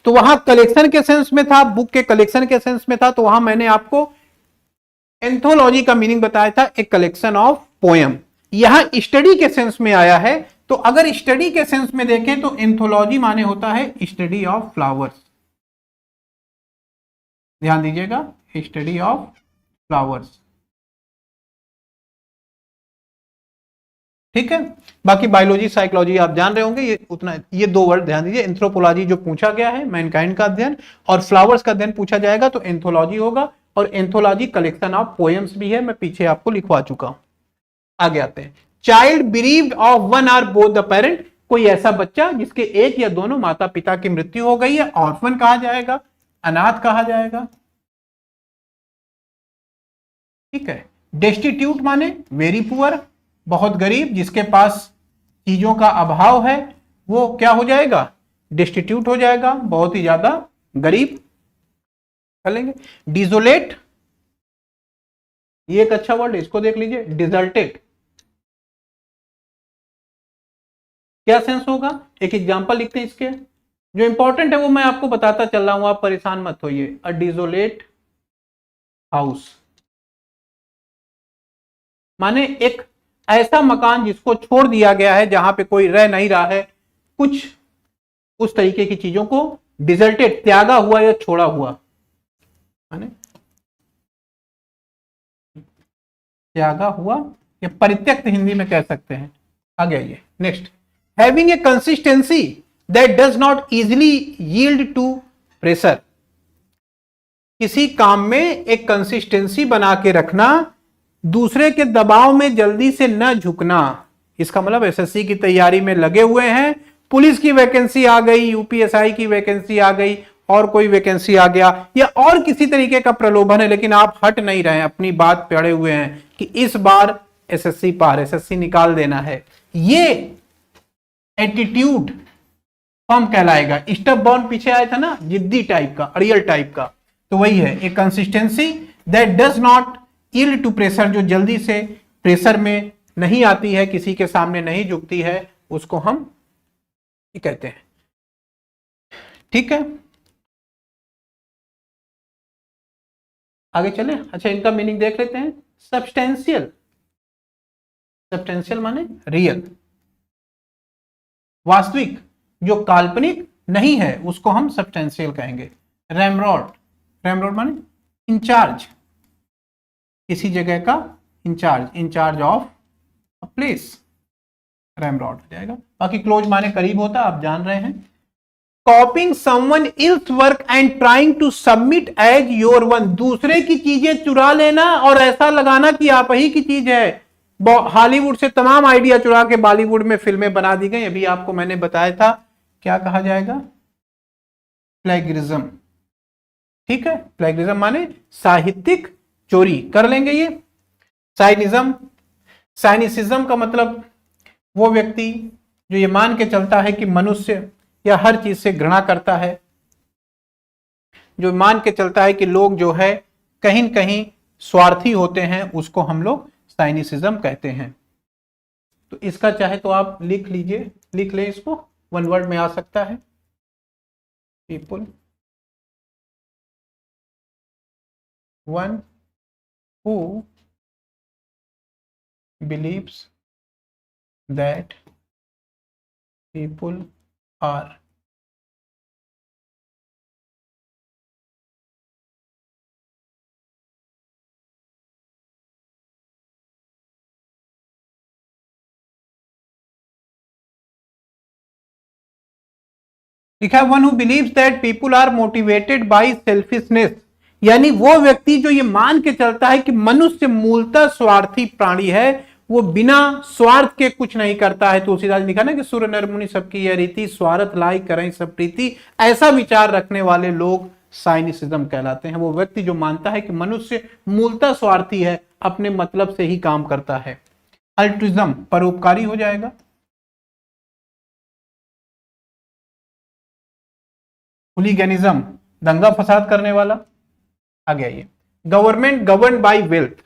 तो वहां कलेक्शन के सेंस में था, बुक के कलेक्शन के सेंस में था, तो वहां मैंने आपको एंथोलॉजी का मीनिंग बताया था, ए कलेक्शन ऑफ पोयम। यहां स्टडी के सेंस में आया है, तो अगर स्टडी के सेंस में देखें तो एंथोलॉजी माने होता है स्टडी ऑफ फ्लावर्स। ध्यान दीजिएगा, स्टडी ऑफ फ्लावर्स, ठीक है। बाकी बायोलॉजी साइकोलॉजी आप जान रहे होंगे, ये उतना, ये दो वर्ड ध्यान दीजिए। एंथ्रोपोलॉजी जो पूछा गया है, मैनकाइंड का अध्ययन, और फ्लावर्स का अध्ययन पूछा जाएगा तो एंथोलॉजी होगा। और एंथोलॉजी कलेक्शन ऑफ पोएम्स भी है, मैं पीछे आपको लिखवा चुका हूं। आगे आते हैं, child bereaved of one or both the parent, कोई ऐसा बच्चा जिसके एक या दोनों माता पिता की मृत्यु हो गई है, ऑर्फन कहा जाएगा, अनाथ कहा जाएगा, ठीक है। डेस्टिट्यूट माने वेरी पुअर, बहुत गरीब, जिसके पास चीजों का अभाव है, वो क्या हो जाएगा, डेस्टिट्यूट हो जाएगा, बहुत ही ज्यादा गरीब। चलेंगे, डिजोलेट, ये एक अच्छा वर्ड, इसको देख लीजिए, डिजर्टेड, क्या सेंस होगा, एक एग्जांपल लिखते हैं इसके, जो इंपॉर्टेंट है वो मैं आपको बताता चल रहा हूं, आप परेशान मत होइए। अ डिजोलेट हाउस माने एक ऐसा मकान जिसको छोड़ दिया गया है, जहां पे कोई रह नहीं रहा है, कुछ उस तरीके की चीजों को डिजर्टेड, त्यागा हुआ या छोड़ा हुआ, माने त्यागा हुआ या परित्यक्त हिंदी में कह सकते हैं। आगे आइए, next, having a consistency that does not easily yield to pressure, किसी काम में एक कंसिस्टेंसी बना के रखना, दूसरे के दबाव में जल्दी से न झुकना। इसका मतलब एसएससी की तैयारी में लगे हुए हैं, पुलिस की वैकेंसी आ गई, यूपीएसआई की वैकेंसी आ गई, और कोई वैकेंसी आ गया, या और किसी तरीके का प्रलोभन है, लेकिन आप हट नहीं रहे हैं, अपनी बात पे अड़े हुए हैं कि इस बार एसएससी पार, एसएससी निकाल देना है। ये एटीट्यूड फॉर्म कहलाएगा। स्टब बॉर्न पीछे आया था ना, जिद्दी टाइप का, अड़ियल टाइप का, तो वही है, एक consistency that does not yield to pressure, जो जल्दी से प्रेशर में नहीं आती है, किसी के सामने नहीं झुकती है, उसको हम कहते हैं, ठीक है। आगे चले, अच्छा इनका मीनिंग देख लेते हैं। सब्सटेंशियल, सब्सटेंशियल माने रियल, वास्तविक, जो काल्पनिक नहीं है उसको हम सब्सटेंशियल कहेंगे। रैमरॉड, रैमरॉड माने इंचार्ज, किसी जगह का in charge, in charge of a place, ramrod हो जाएगा। बाकी क्लोज माने करीब होता, आप जान रहे हैं। Copying someone else work and trying to submit as your one, दूसरे की चीजें चुरा लेना और ऐसा लगाना कि आप ही की चीज है। हॉलीवुड से तमाम आइडिया चुरा के बॉलीवुड में फिल्में बना दी गई, अभी आपको मैंने बताया था, क्या कहा जाएगा, प्लेगरिज्म, ठीक है। प्लेगरिज्म माने साहित्यिक चोरी, कर लेंगे ये। साइनिज्म, साइनिसिज्म का मतलब वो व्यक्ति जो ये मान के चलता है कि मनुष्य या हर चीज से घृणा करता है, जो मान के चलता है कि लोग जो है कहीं न कहीं स्वार्थी होते हैं उसको हम लोग साइनिसिज्म कहते हैं। तो इसका चाहे तो आप लिख लीजिए, लिख लें इसको, वन वर्ड में आ सकता है, people one who believes that people are लिखा है one who believes that people are motivated by selfishness, यानी वो व्यक्ति जो ये मान के चलता है कि मनुष्य मूलतः स्वार्थी प्राणी है, वो बिना स्वार्थ के कुछ नहीं करता है। तुलसीदास लिखा ना कि सुर नर मुनि सबकी यह रीति, स्वार्थ लाई करें सब प्रीति, ऐसा विचार रखने वाले लोग साइनिसिज्म कहलाते हैं। वो व्यक्ति जो मानता है कि मनुष्य मूलतः स्वार्थी है, अपने मतलब से ही काम करता है। अल्ट्रुइज्म परोपकारी हो जाएगा। हुलीगैनिज्म दंगा फसाद करने वाला। आगे आइए, गवर्नमेंट गवर्न बाय वेल्थ,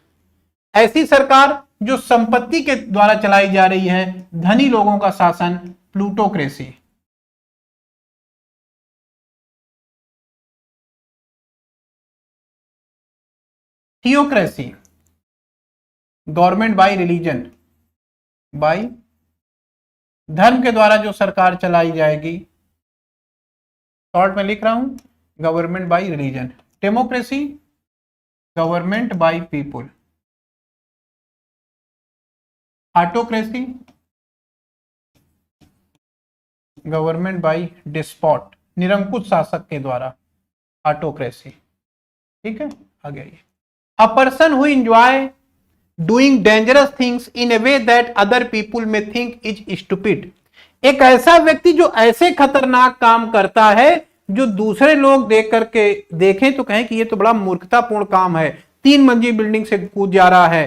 ऐसी सरकार जो संपत्ति के द्वारा चलाई जा रही है, धनी लोगों का शासन, plutocracy. Theocracy government by religion, by धर्म के द्वारा जो सरकार चलाई जाएगी, शॉर्ट में लिख रहा हूं, government by religion. Democracy government by people. Autocracy government by despot, निरंकुश शासक के द्वारा, ऑटोक्रेसी। ठीक है, आगे आइए। A person who enjoy doing dangerous things in a way that other people may think is stupid, एक ऐसा व्यक्ति जो ऐसे खतरनाक काम करता है जो दूसरे लोग देख करके देखें तो कहें कि ये तो बड़ा मूर्खतापूर्ण काम है। 3 मंजिल बिल्डिंग से कूद जा रहा है,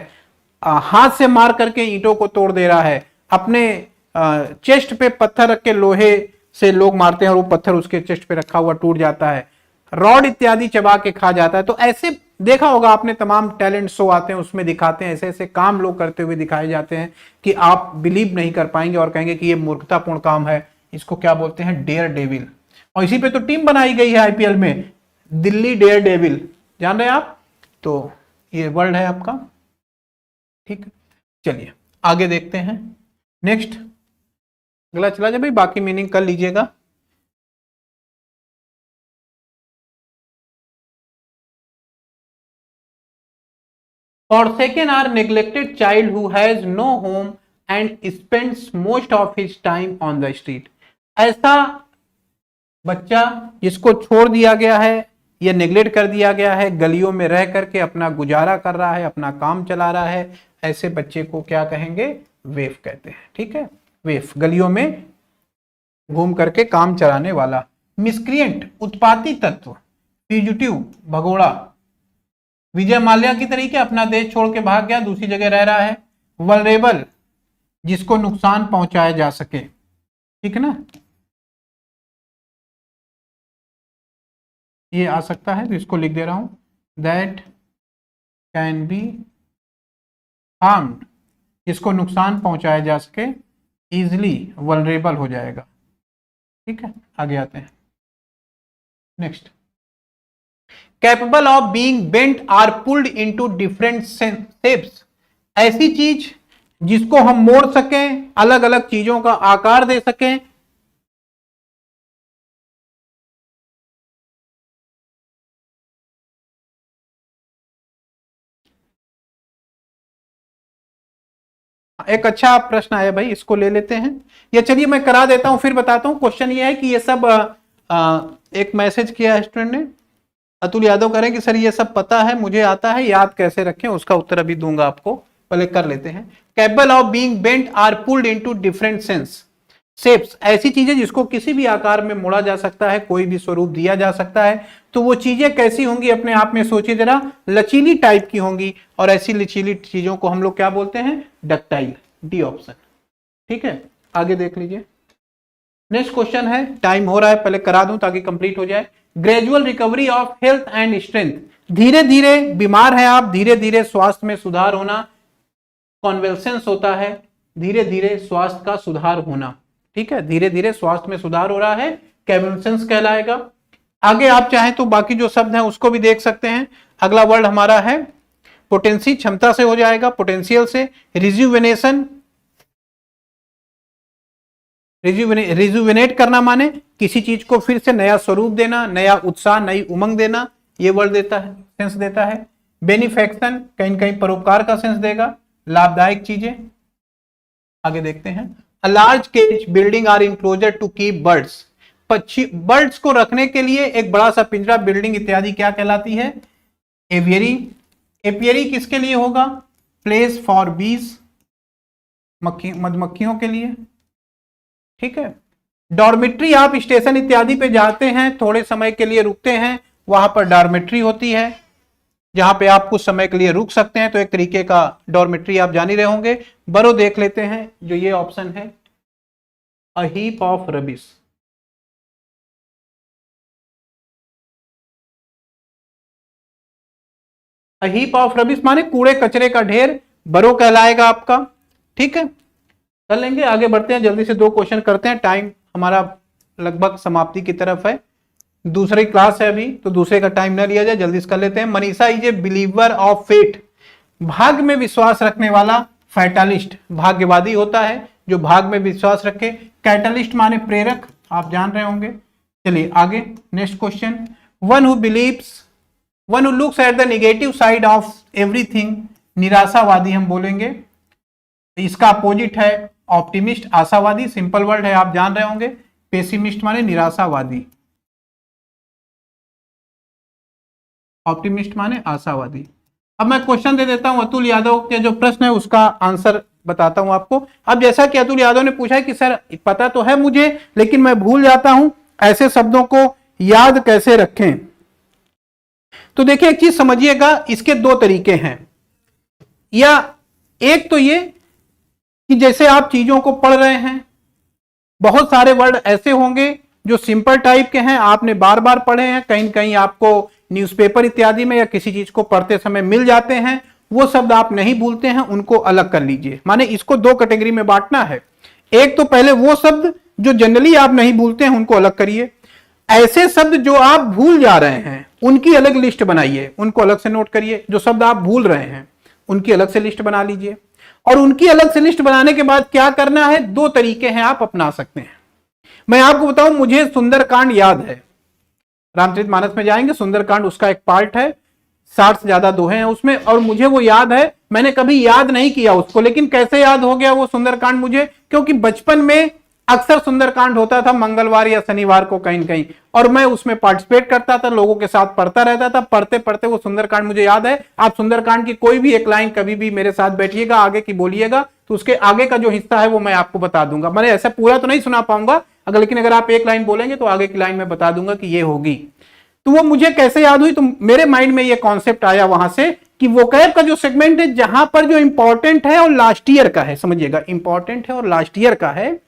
हाथ से मार करके ईंटों को तोड़ दे रहा है, अपने चेस्ट पे पत्थर रख के, लोहे से लोग मारते हैं और वो पत्थर उसके चेस्ट पे रखा हुआ टूट जाता है, रॉड इत्यादि चबा के खा जाता है। तो ऐसे देखा होगा आपने, तमाम टैलेंट शो आते हैं उसमें दिखाते हैं, ऐसे ऐसे काम लोग करते हुए दिखाए जाते हैं कि आप बिलीव नहीं कर पाएंगे और कहेंगे कि ये मूर्खतापूर्ण काम है। इसको क्या बोलते हैं? Daredevil. और इसी पे तो टीम बनाई गई है आईपीएल में, दिल्ली डेयर डेविल, जान रहे हैं आप? तो ये वर्ड है आपका। ठीक, चलिए आगे देखते हैं। नेक्स्ट अगला चला जाए भाई, बाकी मीनिंग कर लीजिएगा। Forsaken or neglected child who has no home and spends most of his time on the street, ऐसा बच्चा जिसको छोड़ दिया गया है या नेग्लेक्ट कर दिया गया है, गलियों में रह करके अपना गुजारा कर रहा है, अपना काम चला रहा है, ऐसे बच्चे को क्या कहेंगे? वेफ कहते हैं। ठीक है, वेफ, गलियों में घूम करके काम चलाने वाला। मिसक्रिएंट उत्पाती तत्व, फ्यूजिटिव भगोड़ा, विजय माल्या की तरीके अपना देश छोड़ के भाग गया, दूसरी जगह रह रहा है। वल्नरेबल जिसको नुकसान पहुंचाया जा सके, ठीक है ना, ये आ सकता है, तो इसको लिख दे रहा हूं, दैट कैन बी हार्म्ड, जिसको नुकसान पहुंचाया जा सके, इजिली वल्नरेबल हो जाएगा। ठीक है, आगे आते हैं। Next, capable of being bent or pulled into different shapes, ऐसी चीज जिसको हम मोड़ सकें, अलग अलग चीजों का आकार दे सकें। एक अच्छा प्रश्न आया भाई, इसको ले लेते हैं, या चलिए मैं करा देता हूं फिर बताता हूं। क्वेश्चन ये है कि ये सब एक मैसेज किया स्टूडेंट ने, अतुल यादव करें कि सर ये सब पता है, मुझे आता है, याद कैसे रखें, उसका उत्तर अभी दूंगा आपको, पहले कर लेते हैं। Capable of being bent or pulled into different shapes, ऐसी चीजें जिसको किसी भी आकार में मोड़ा जा सकता है, कोई भी स्वरूप दिया जा सकता है। तो वो चीजें कैसी होंगी अपने आप में सोचिए जरा, लचीली टाइप की होंगी, और ऐसी लचीली चीजों को हम लोग क्या बोलते हैं? Ductile, D option. ठीक है, आगे देख लीजिए। नेक्स्ट क्वेश्चन है, टाइम हो रहा है, पहले करा दूं ताकि कंप्लीट हो जाए। Gradual recovery of health and strength, धीरे धीरे बीमार हैं आप, धीरे धीरे स्वास्थ्य में सुधार होना, कॉन्वेल्सेंस होता है, धीरे धीरे स्वास्थ्य का सुधार होना, ठीक है, धीरे धीरे स्वास्थ्य में सुधार हो रहा है, कॉन्वेल्सेंस कहलाएगा। आगे आप चाहें तो बाकी जो शब्द हैं उसको भी देख सकते हैं। अगला वर्ड हमारा है पोटेंसी, क्षमता से हो जाएगा, पोटेंशियल से। रिजुवेनेशन, रिजुवेनेट करना माने किसी चीज को फिर से नया स्वरूप देना, नया उत्साह, नई उमंग देना, ये वर्ड देता है, सेंस देता है। बेनिफैक्शन, कहीं न कहीं परोपकार का सेंस देगा, लाभदायक चीजें। आगे देखते हैं। A large cage building or enclosure to keep birds, पक्षी, बर्ड्स को रखने के लिए एक बड़ा सा पिंजरा, बिल्डिंग इत्यादि क्या कहलाती है? एवियरी। एपियरी किसके लिए होगा? प्लेस फॉर बीज, मधुमक्खियों के लिए, ठीक है। डॉर्मेट्री, आप स्टेशन इत्यादि पे जाते हैं, थोड़े समय के लिए रुकते हैं, वहां पर डॉर्मेट्री होती है जहां पे आप कुछ समय के लिए रुक सकते हैं, तो एक तरीके का डॉर्मेट्री आप जान ही रहे होंगे। बरो देख लेते हैं, जो ये ऑप्शन है, a heap of rubbish. A heap of rubbish माने कूड़े कचरे का ढेर, बरो कहलाएगा आपका, ठीक है। कर लेंगे, आगे बढ़ते हैं, जल्दी से 2 क्वेश्चन करते हैं, टाइम हमारा लगभग समाप्ति की तरफ है, दूसरी क्लास है अभी, तो दूसरे का टाइम न लिया जाए, जल्दी से कर लेते हैं। Manisha is a believer of fate, भाग्य में विश्वास रखने वाला। फैटालिस्ट, भाग्यवादी होता है जो भाग्य में विश्वास रखे। कैटलिस्ट माने प्रेरक, आप जान रहे होंगे। चलिए आगे, next question. One who beliefs, one who looks at the negative side of everything, निराशावादी हम बोलेंगे। इसका अपोजिट है ऑप्टिमिस्ट, आशावादी, सिंपल वर्ड है, आप जान रहे होंगे। पेसिमिस्ट माने निराशावादी, ऑप्टिमिस्ट माने आशावादी। अब मैं क्वेश्चन दे देता हूं, अतुल यादव के जो प्रश्न है उसका आंसर बताता हूं आपको। अब जैसा कि अतुल यादव ने पूछा है कि सर पता तो है मुझे लेकिन मैं भूल जाता हूं, ऐसे शब्दों को याद कैसे रखें? तो देखिए एक चीज समझिएगा, इसके 2 तरीके हैं। या एक तो ये कि जैसे आप चीजों को पढ़ रहे हैं, बहुत सारे वर्ड ऐसे होंगे जो सिंपल टाइप के हैं, आपने बार बार पढ़े हैं, कहीं कहीं आपको न्यूज़पेपर इत्यादि में या किसी चीज को पढ़ते समय मिल जाते हैं, वो शब्द आप नहीं भूलते हैं, उनको अलग कर लीजिए। माने इसको 2 कैटेगरी में बांटना है। एक तो पहले वो शब्द जो जनरली आप नहीं भूलते हैं, उनको अलग करिए। ऐसे शब्द जो आप भूल जा रहे हैं उनकी अलग लिस्ट बनाइए, उनको अलग से नोट करिए। जो शब्द आप भूल रहे हैं उनकी अलग से लिस्ट बना लीजिए। और उनकी अलग से लिस्ट बनाने के बाद क्या करना है, 2 तरीके हैं, आप अपना सकते हैं। मैं आपको बताऊं, मुझे सुंदरकांड याद है, रामचरितमानस में जाएंगे, सुंदरकांड उसका एक पार्ट है, 60 से ज्यादा दोहे हैं उसमें, और मुझे वो याद है। मैंने कभी याद नहीं किया उसको, लेकिन कैसे याद हो गया वो सुंदरकांड मुझे, क्योंकि बचपन में अक्सर सुंदरकांड होता था मंगलवार या शनिवार को कहीं कहीं, और मैं उसमें पार्टिसिपेट करता था, लोगों के साथ पढ़ता रहता था। पढ़ते पढ़ते वो सुंदरकांड मुझे याद है। आप सुंदरकांड की कोई भी एक लाइन कभी भी मेरे साथ बैठिएगा, आगे की बोलिएगा, तो उसके आगे का जो हिस्सा है वो मैं आपको बता दूंगा। मैंने ऐसा पूरा तो नहीं सुना पाऊंगा, लेकिन अगर आप एक लाइन बोलेंगे तो आगे की लाइन में बता दूंगा कि ये होगी। तो वो मुझे कैसे याद हुई, तो मेरे माइंड में ये कॉन्सेप्ट आया वहां से कि वोकैब का जो सेगमेंट है, जहां पर जो इंपॉर्टेंट है और लास्ट ईयर का है, समझिएगा, इंपॉर्टेंट है और लास्ट ईयर का है,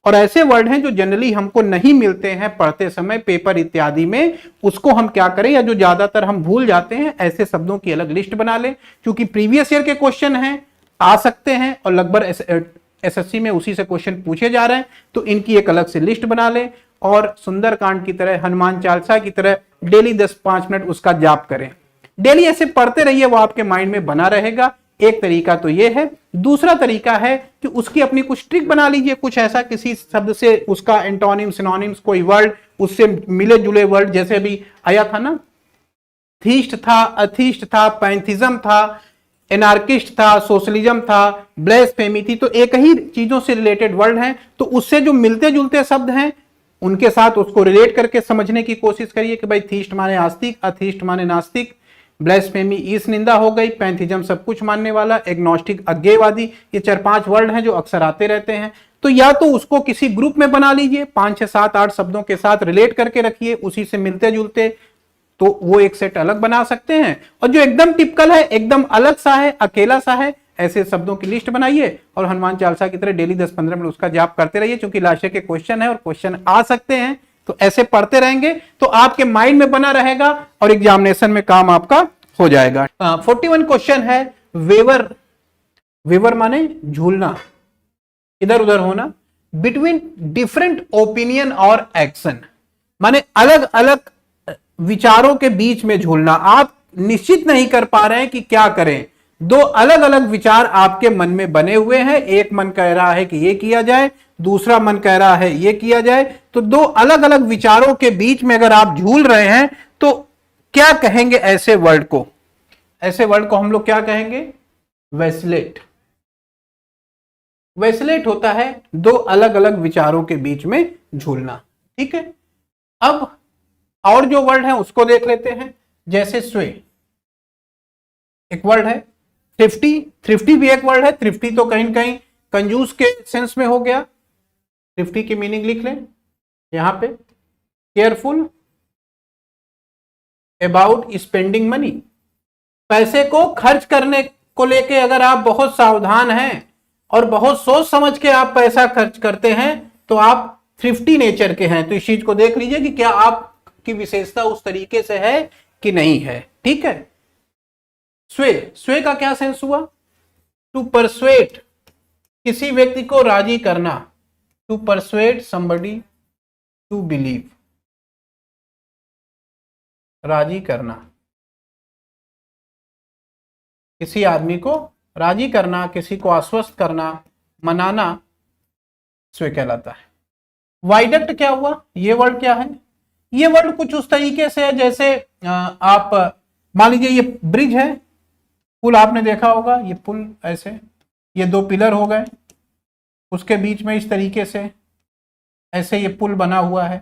और ऐसे वर्ड हैं जो जनरली हमको नहीं मिलते हैं पढ़ते समय पेपर इत्यादि में, उसको हम क्या करें, या जो ज्यादातर हम भूल जाते हैं, ऐसे शब्दों की अलग लिस्ट बना लें। क्योंकि प्रीवियस ईयर के क्वेश्चन हैं, आ सकते हैं, और लगभग एसएससी में उसी से क्वेश्चन पूछे जा रहे हैं, तो इनकी एक अलग से लिस्ट बना लें। और सुंदरकांड की तरह, हनुमान चालीसा की तरह डेली 10-5 मिनट उसका जाप करें। डेली ऐसे पढ़ते रहिए, वो आपके माइंड में बना रहेगा। एक तरीका तो ये है। दूसरा तरीका है कि उसकी अपनी कुछ ट्रिक बना लीजिए, कुछ ऐसा किसी शब्द से उसका एंटोनिम, सिनोनिम्स, कोई वर्ड उससे मिले जुले वर्ड, जैसे अभी आया था ना, थीस्ट था, अथीस्ट था, पैंथिज्म था, एनार्किस्ट था, सोशलिज्म था, ब्लेस्फेमी थी, तो एक ही चीजों से रिलेटेड वर्ड हैं, तो उससे जो मिलते जुलते शब्द हैं उनके साथ उसको रिलेट करके समझने की कोशिश करिए कि भाई थीस्ट माने आस्तिक, अथीस्ट माने नास्तिक, ब्लेस्फेमी ईस निंदा हो गई, पैंथिज्म सब कुछ मानने वाला, एग्नोस्टिक अज्ञेयवादी, ये 4-5 वर्ड हैं जो अक्सर आते रहते हैं। तो या तो उसको किसी ग्रुप में बना लीजिए, 5, 6, 7, 8 शब्दों के साथ रिलेट करके रखिए, उसी से मिलते जुलते, तो वो एक सेट अलग बना सकते हैं। और जो एकदम टिपिकल है, एकदम अलग सा है, अकेला सा है, ऐसे शब्दों की लिस्ट बनाइए और हनुमान चालीसा की तरह डेली 10-15 मिनट उसका जाप करते रहिए। क्योंकि लास्ट ईयर के क्वेश्चन है और क्वेश्चन आ सकते हैं, तो ऐसे पढ़ते रहेंगे तो आपके माइंड में बना रहेगा और एग्जामिनेशन में काम आपका हो जाएगा। 41 क्वेश्चन है, वेवर, वेवर माने झूलना, इधर उधर होना, बिटवीन डिफरेंट ओपिनियन और एक्शन, माने अलग अलग विचारों के बीच में झूलना। आप निश्चित नहीं कर पा रहे हैं कि क्या करें, दो अलग अलग विचार आपके मन में बने हुए हैं, एक मन कह रहा है कि ये किया जाए, दूसरा मन कह रहा है ये किया जाए, तो दो अलग अलग विचारों के बीच में अगर आप झूल रहे हैं तो क्या कहेंगे ऐसे वर्ड को? ऐसे वर्ड को हम लोग क्या कहेंगे? वैसलेट। वैसलेट होता है दो अलग अलग विचारों के बीच में झूलना। ठीक है, अब और जो वर्ड है उसको देख लेते हैं, जैसे स्वे एक वर्ड है, थ्रिफ्टी, थ्रिफ्टी भी एक वर्ड है। थ्रिफ्टी तो कहीं कहीं कंजूस के सेंस में हो गया, थ्रिफ्टी की मीनिंग लिख लें यहां पे, केयरफुल अबाउट स्पेंडिंग मनी, पैसे को खर्च करने को लेके अगर आप बहुत सावधान हैं और बहुत सोच समझ के आप पैसा खर्च करते हैं तो आप थ्रिफ्टी नेचर के हैं। तो इस चीज को देख लीजिए कि क्या आपकी विशेषता उस तरीके से है कि नहीं है। ठीक है, स्वे, स्वे का क्या सेंस हुआ? टू परसुएट, किसी व्यक्ति को राजी करना, to persuade somebody to believe, राजी करना, किसी आदमी को राजी करना, किसी को आश्वस्त करना, मनाना, स्वे कहलाता है। वाइडक्ट क्या हुआ? ये वर्ड क्या है? ये वर्ड कुछ उस तरीके से है जैसे आप मान लीजिए ये ब्रिज है, पुल आपने देखा होगा, ये पुल ऐसे, ये दो पिलर हो गए, उसके बीच में इस तरीके से ऐसे ये पुल बना हुआ है।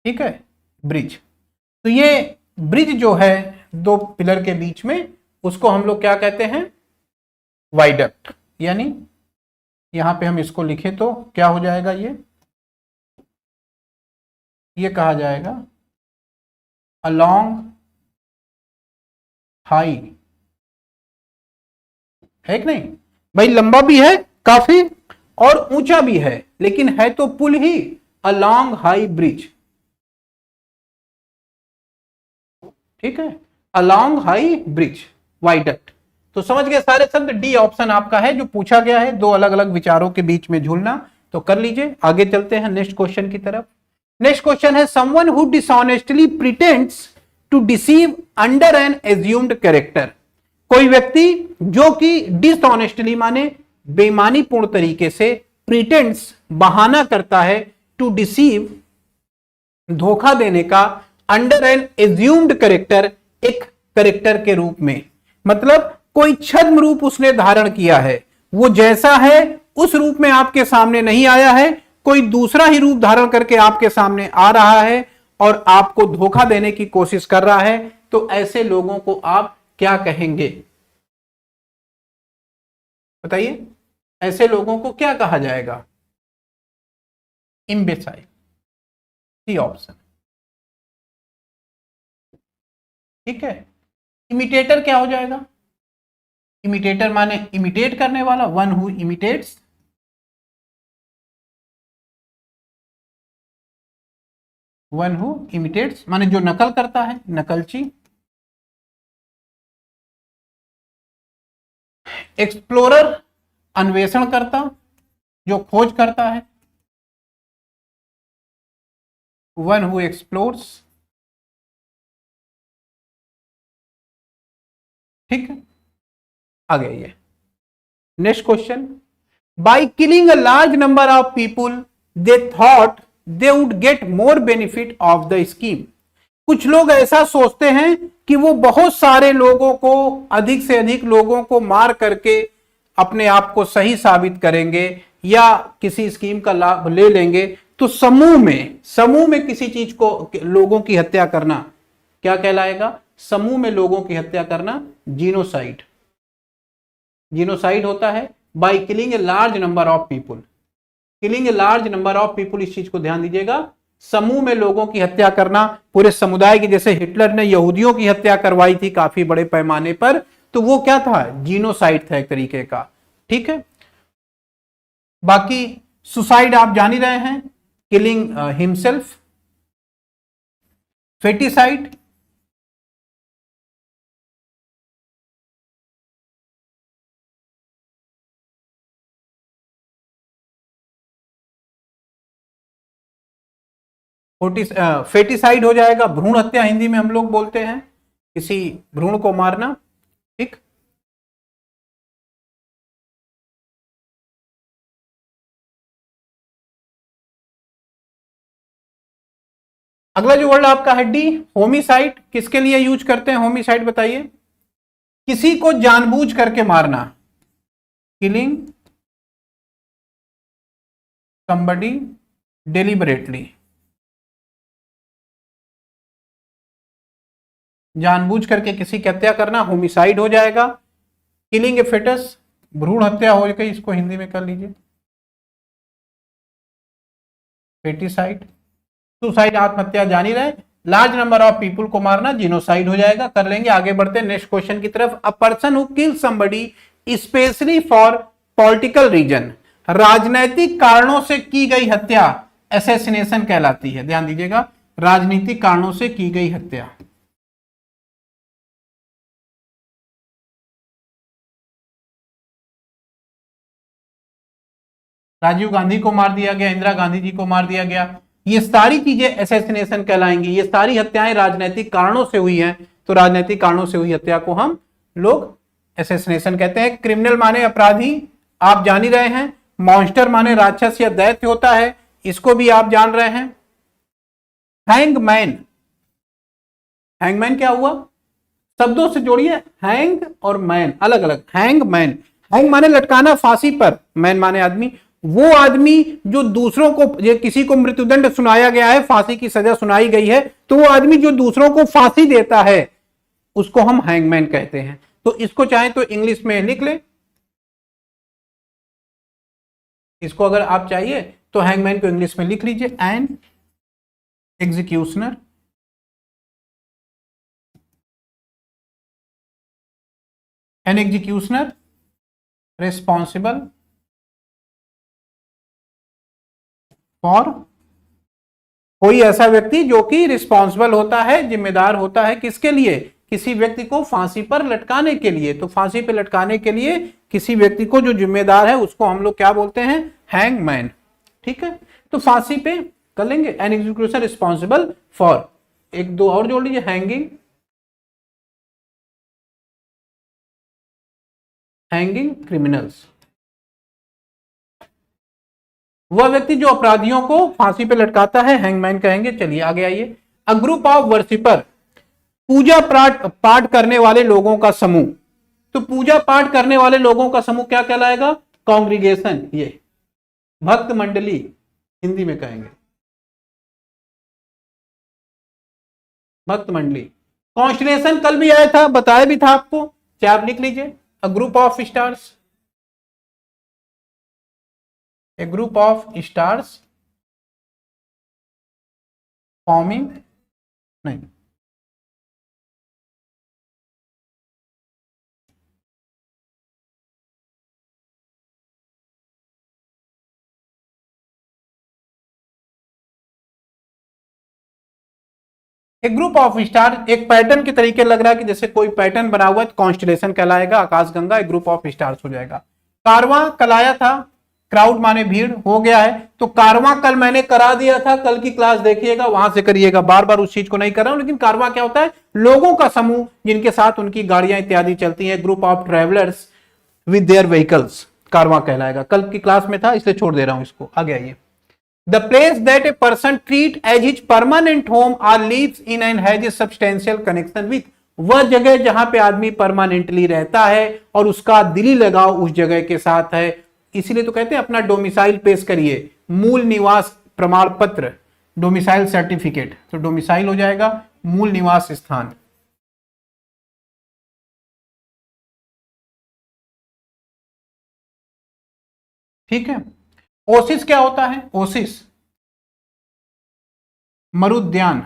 ठीक है, ब्रिज। तो ये ब्रिज जो है दो पिलर के बीच में, उसको हम लोग क्या कहते हैं? वाइडक्ट। यानी यहां पे हम इसको लिखे तो क्या हो जाएगा? ये कहा जाएगा अलोंग हाई, है कि नहीं भाई? लंबा भी है काफी और ऊंचा भी है, लेकिन है तो पुल ही, अलोंग हाई ब्रिज। ठीक है, अलोंग हाई ब्रिज, वाइडक्ट। तो समझ गए सारे शब्द? डी ऑप्शन आपका है जो पूछा गया है, दो अलग अलग विचारों के बीच में झूलना। तो कर लीजिए, आगे चलते हैं नेक्स्ट क्वेश्चन की तरफ। नेक्स्ट क्वेश्चन है, someone who dishonestly pretends to deceive under an assumed character, कोई व्यक्ति जो कि डिसऑनेस्टली माने बेईमानी पूर्ण तरीके से, प्रिटेंड्स बहाना करता है, टू डिसीव धोखा देने का, अंडर एन एज्यूम्ड कैरेक्टर एक कैरेक्टर के रूप में, मतलब कोई छद्म रूप उसने धारण किया है, वो जैसा है उस रूप में आपके सामने नहीं आया है, कोई दूसरा ही रूप धारण करके आपके सामने आ रहा है और आपको धोखा देने की कोशिश कर रहा है, तो ऐसे लोगों को आप क्या कहेंगे? बताइए, ऐसे लोगों को क्या कहा जाएगा? इम्बेसाइल, सी ऑप्शन। ठीक है, इमिटेटर क्या हो जाएगा? इमिटेटर माने इमिटेट करने वाला, one who imitates, one who imitates माने जो नकल करता है, नकलची। एक्सप्लोरर, अन्वेषण करता, जो खोज करता है, वन हु एक्सप्लोर्स। ठीक है, आ गया ये next question. By killing a large number of people they thought they would get more benefit of the scheme, कुछ लोग ऐसा सोचते हैं कि वो बहुत सारे लोगों को, अधिक से अधिक लोगों को मार करके अपने आप को सही साबित करेंगे या किसी स्कीम का लाभ ले लेंगे। तो समूह में किसी चीज को, लोगों की हत्या करना क्या कहलाएगा? समूह में लोगों की हत्या करना जीनोसाइड। जीनोसाइड होता है by killing A large number of people. Killing A large number of people, इस चीज को ध्यान दीजिएगा, समूह में लोगों की हत्या करना, पूरे समुदाय की, जैसे हिटलर ने यहूदियों की हत्या करवाई थी काफी बड़े पैमाने पर, तो वो क्या था? जीनोसाइड था एक तरीके का। ठीक है, बाकी सुसाइड आप जान ही रहे हैं, किलिंग हिमसेल्फ, फेटिसाइड, फेटिसाइड हो जाएगा, भ्रूण हत्या हिंदी में हम लोग बोलते हैं, किसी भ्रूण को मारना। ठीक, अगला जो वर्ड आपका है डी, होमिसाइड, किसके लिए यूज करते हैं होमिसाइड बताइए? किसी को जानबूझ करके मारना, किलिंग somebody deliberately, जानबूझ करके किसी की हत्या करना होमिसाइड हो जाएगा। किलिंग ए फेटस, भ्रूण हत्या हो गई, इसको हिंदी में कर लीजिए फेटिसाइड। सुसाइड आत्महत्या जान ही रहे, लार्ज नंबर ऑफ पीपल को मारना जिनोसाइड हो जाएगा। कर लेंगे, आगे बढ़ते हैं नेक्स्ट क्वेश्चन की तरफ। A person who kill somebody specially for political reason, राजनैतिक कारणों से की गई हत्या असैसिनेशन कहलाती है। ध्यान दीजिएगा, राजनीतिक कारणों से की गई हत्या। राजीव गांधी को मार दिया गया, इंदिरा गांधी जी को मार दिया गया, ये सारी चीजें असैसिनेशन कहलाएंगी। ये सारी हत्याएं राजनीतिक कारणों से हुई हैं, तो राजनीतिक कारणों से हुई हत्या को हम लोग असैसिनेशन कहते हैं। क्रिमिनल माने अपराधी, आप जान ही रहे हैं। मॉन्स्टर माने राक्षस या दैत्य होता है, इसको भी आप जान रहे हैं। हैंगमैन, हैंगमैन क्या हुआ? शब्दों से जोड़िए, हैंग और मैन अलग अलग। हैंगमैन, हैंग माने लटकाना फांसी पर, मैन माने आदमी। वो आदमी जो दूसरों को, किसी को मृत्युदंड सुनाया गया है, फांसी की सजा सुनाई गई है, तो वो आदमी जो दूसरों को फांसी देता है उसको हम हैंगमैन कहते हैं। तो इसको चाहे तो इंग्लिश में लिख ले, इसको अगर आप चाहिए तो हैंगमैन को इंग्लिश में लिख लीजिए, an executioner, an executioner responsible for, कोई ऐसा व्यक्ति जो कि रिस्पॉन्सिबल होता है, जिम्मेदार होता है, किसके लिए? किसी व्यक्ति को फांसी पर लटकाने के लिए। तो फांसी पर लटकाने के लिए किसी व्यक्ति को जो जिम्मेदार है उसको हम लोग क्या बोलते हैं? हैंगमैन। ठीक है, तो फांसी पे कर लेंगे, एन एग्जीक्यूशन रिस्पॉन्सिबल फॉर। एक दो और जोड़ लीजिए, हैंगिंग, हैंगिंग क्रिमिनल्स, वह व्यक्ति जो अपराधियों को फांसी पे लटकाता है, हैंगमैन कहेंगे। चलिए आगे आइए। अ ग्रुप ऑफ वर्शिपर, पूजा पाठ करने वाले लोगों का समूह। तो पूजा पाठ करने वाले लोगों का समूह क्या कहलाएगा? कांग्रीगेशन, ये भक्त मंडली हिंदी में कहेंगे, भक्त मंडली। कॉन्स्टलेशन कल भी आया था, बताया भी था आपको, चाहे आप लिख लीजिए। A group of stars, a group of stars forming, नहीं, एक ग्रुप ऑफ स्टार, एक पैटर्न के तरीके लग रहा है कि जैसे कोई पैटर्न बना हुआ है, कॉन्स्टलेशन कहलाएगा, आकाशगंगा एक ग्रुप ऑफ स्टार्स हो जाएगा। कारवां कल आया था, क्राउड माने भीड़, हो गया है। तो कारवां कल मैंने करा दिया था, कल की क्लास देखिएगा, वहां से करिएगा, बार बार उस चीज को नहीं कर रहा हूं। लेकिन कारवां क्या होता है? लोगों का समूह जिनके साथ उनकी गाड़ियां इत्यादि चलती हैं, group of travellers with their vehicles, कारवां कहलाएगा। कल की क्लास में था इसलिए छोड़ दे रहा हूं इसको, आगे आइए। The place that a person treat as his permanent home or lives in and has a substantial connection with, वह जगह जहां पे आदमी परमानेंटली रहता है और उसका दिली लगाव उस जगह के साथ है, इसीलिए तो कहते हैं अपना डोमिसाइल पेश करिए, मूल निवास प्रमाण पत्र, डोमिसाइल सर्टिफिकेट। तो डोमिसाइल हो जाएगा मूल निवास स्थान। ठीक है, ओसिस क्या होता है? ओसिस मरुद्यान,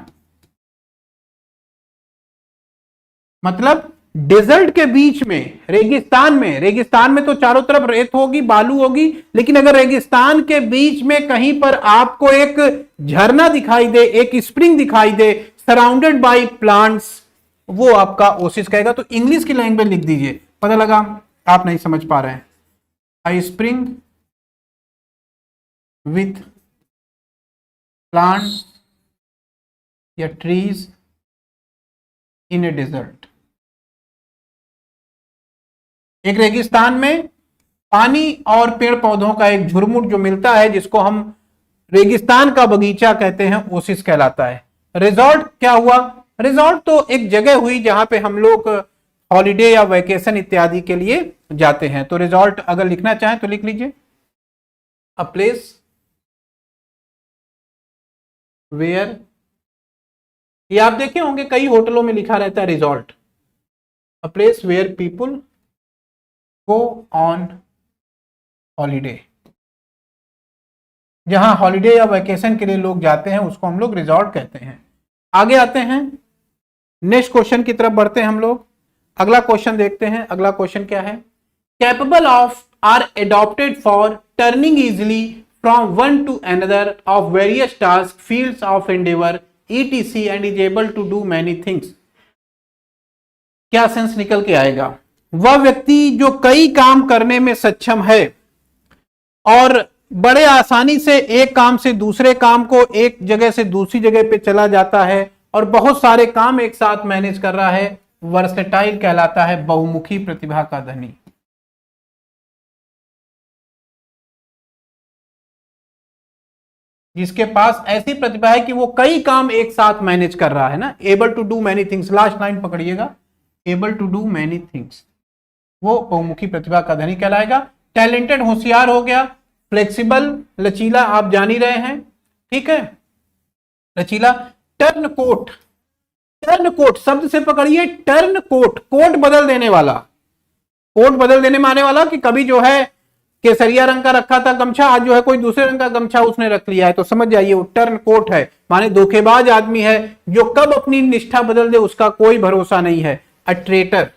मतलब डेजर्ट के बीच में, रेगिस्तान में, रेगिस्तान में तो चारों तरफ रेत होगी, बालू होगी, लेकिन अगर रेगिस्तान के बीच में कहीं पर आपको एक झरना दिखाई दे, एक स्प्रिंग दिखाई दे, सराउंडेड बाई प्लांट्स, वो आपका ओसिस कहेगा। तो इंग्लिश की लैंग्वेज लिख दीजिए, पता लगा आप नहीं समझ पा रहे हैं। आई स्प्रिंग विथ प्लांट्स या ट्रीज इन ए डेजर्ट। एक रेगिस्तान में पानी और पेड़ पौधों का एक झुरमुट जो मिलता है, जिसको हम रेगिस्तान का बगीचा कहते हैं, ओसिस कहलाता है। रिजॉर्ट क्या हुआ? रिजॉर्ट तो एक जगह हुई जहां पे हम लोग हॉलिडे या वेकेशन इत्यादि के लिए जाते हैं। तो रिजॉर्ट अगर लिखना चाहें तो लिख लीजिए, अ प्लेस वेयर, ये आप देखे होंगे कई होटलों में लिखा रहता है resort, a place where people go on holiday, जहां हॉलिडे या वेकेशन के लिए लोग जाते हैं उसको हम लोग रिजॉर्ट कहते हैं। आगे आते हैं, नेक्स्ट क्वेश्चन की तरफ बढ़ते हैं हम लोग। अगला क्वेश्चन देखते हैं। अगला क्वेश्चन क्या है? Capable of or adopted for turning easily from one to another of various task fields of endeavour etc and is able to do many things. क्या सेंस निकल के आएगा? वह व्यक्ति जो कई काम करने में सक्षम है और बड़े आसानी से एक काम से दूसरे काम को, एक जगह से दूसरी जगह पे चला जाता है और बहुत सारे काम एक साथ मैनेज कर रहा है, वर्सेटाइल कहलाता है, बहुमुखी प्रतिभा का धनी। जिसके पास ऐसी प्रतिभा है कि वो कई काम एक साथ मैनेज कर रहा है ना, able to do many things, last line पकड़िएगा, able to do many things, वो बहुमुखी प्रतिभा का धनी कहलाएगा। टैलेंटेड होशियार हो गया, फ्लेक्सिबल लचीला आप जान ही रहे हैं, ठीक है, लचीला। टर्न कोट, टर्न कोट शब्द से पकड़िए, टर्न कोट, कोट बदल देने वाला, कोट बदल देने में आने वाला कि कभी जो है केसरिया रंग का रखा था गमछा, आज जो है कोई दूसरे रंग का गमछा उसने रख लिया है, तो समझ जाइए वो टर्न कोट है, माने धोखेबाज आदमी है जो कब अपनी निष्ठा बदल दे उसका कोई भरोसा नहीं है। अ ट्रेटर